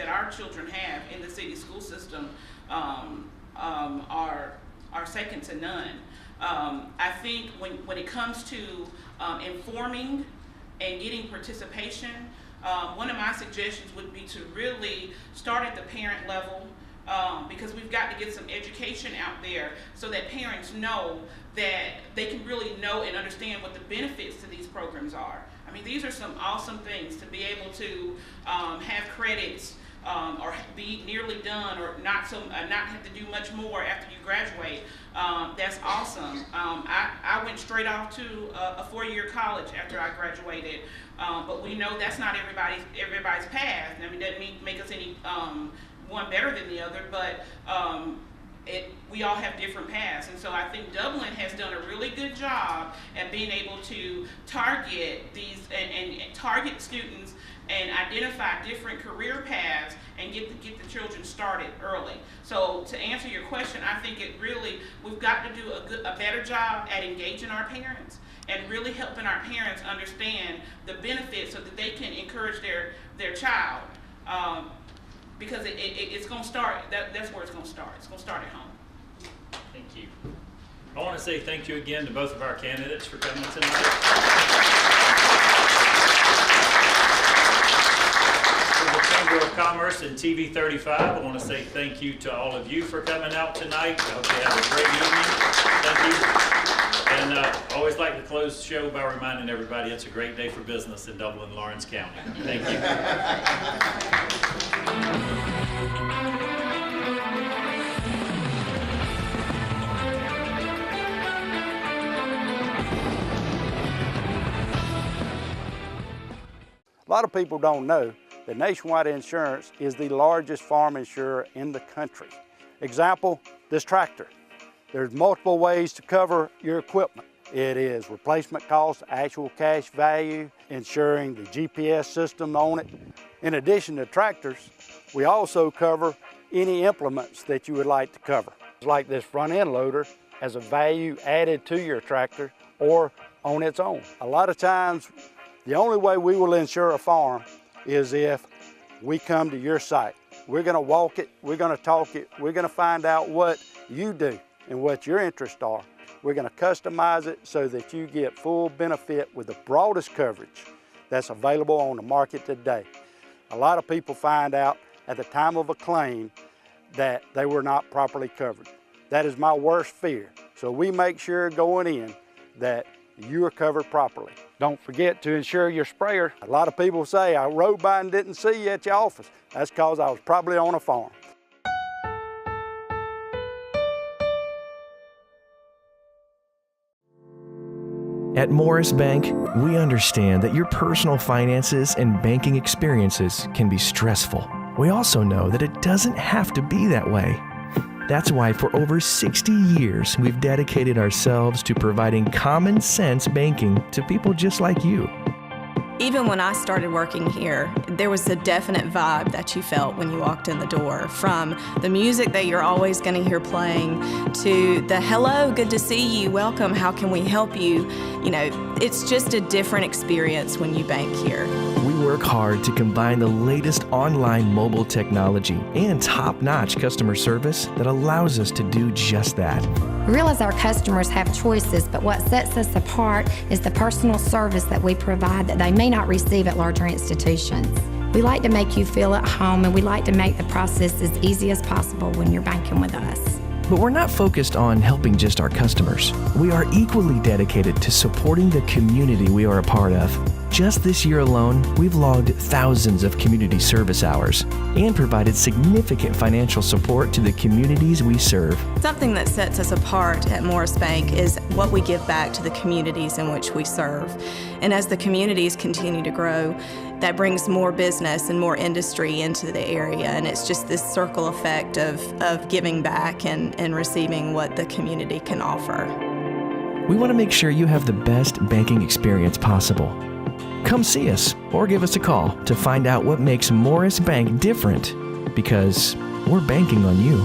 our children have in the city school system are second to none. I think when it comes to informing and getting participation, one of my suggestions would be to really start at the parent level, because we've got to get some education out there so that parents know that they can really know and understand what the benefits to these programs are. I mean, these are some awesome things to be able to have credits or be nearly done, or not have to do much more after you graduate. That's awesome. I went straight off to a 4-year college after I graduated, but we know that's not everybody's path. I mean, it doesn't make us any one better than the other, but we all have different paths. And so I think Dublin has done a really good job at being able to target these and target students and identify different career paths and get the children started early. So to answer your question, I think we've got to do a better job at engaging our parents and really helping our parents understand the benefits so that they can encourage their child. Because it's going to start, that's where it's going to start. It's going to start at home. Thank you. I want to say thank you again to both of our candidates for coming tonight. Chamber of Commerce and TV 35, I want to say thank you to all of you for coming out tonight. I hope you have a great evening. Thank you. And I always like to close the show by reminding everybody it's a great day for business in Dublin, Lawrence County. Thank you. A lot of people don't know that Nationwide Insurance is the largest farm insurer in the country. Example, this tractor. There's multiple ways to cover your equipment. It is replacement cost, actual cash value, insuring the GPS system on it. In addition to tractors, we also cover any implements that you would like to cover. Like this front end loader as a value added to your tractor or on its own. A lot of times, the only way we will insure a farm is if we come to your site. We're gonna walk it, we're gonna talk it, we're gonna find out what you do and what your interests are. We're gonna customize it so that you get full benefit with the broadest coverage that's available on the market today. A lot of people find out at the time of a claim that they were not properly covered. That is my worst fear. So we make sure going in that you are covered properly. Don't forget to insure your sprayer. A lot of people say, I rode by and didn't see you at your office. That's because I was probably on a farm. At Morris Bank, we understand that your personal finances and banking experiences can be stressful. We also know that it doesn't have to be that way. That's why for over 60 years, we've dedicated ourselves to providing common sense banking to people just like you. Even when I started working here, there was a definite vibe that you felt when you walked in the door, from the music that you're always going to hear playing to the hello, good to see you, welcome, how can we help you? You know, it's just a different experience when you bank here. We work hard to combine the latest online mobile technology and top-notch customer service that allows us to do just that. We realize our customers have choices, but what sets us apart is the personal service that we provide that they may not receive at larger institutions. We like to make you feel at home, and we like to make the process as easy as possible when you're banking with us. But we're not focused on helping just our customers. We are equally dedicated to supporting the community we are a part of. Just this year alone, we've logged thousands of community service hours and provided significant financial support to the communities we serve. Something that sets us apart at Morris Bank is what we give back to the communities in which we serve. And as the communities continue to grow, that brings more business and more industry into the area. And it's just this circle effect of giving back and receiving what the community can offer. We want to make sure you have the best banking experience possible. Come see us or give us a call to find out what makes Morris Bank different, because we're banking on you.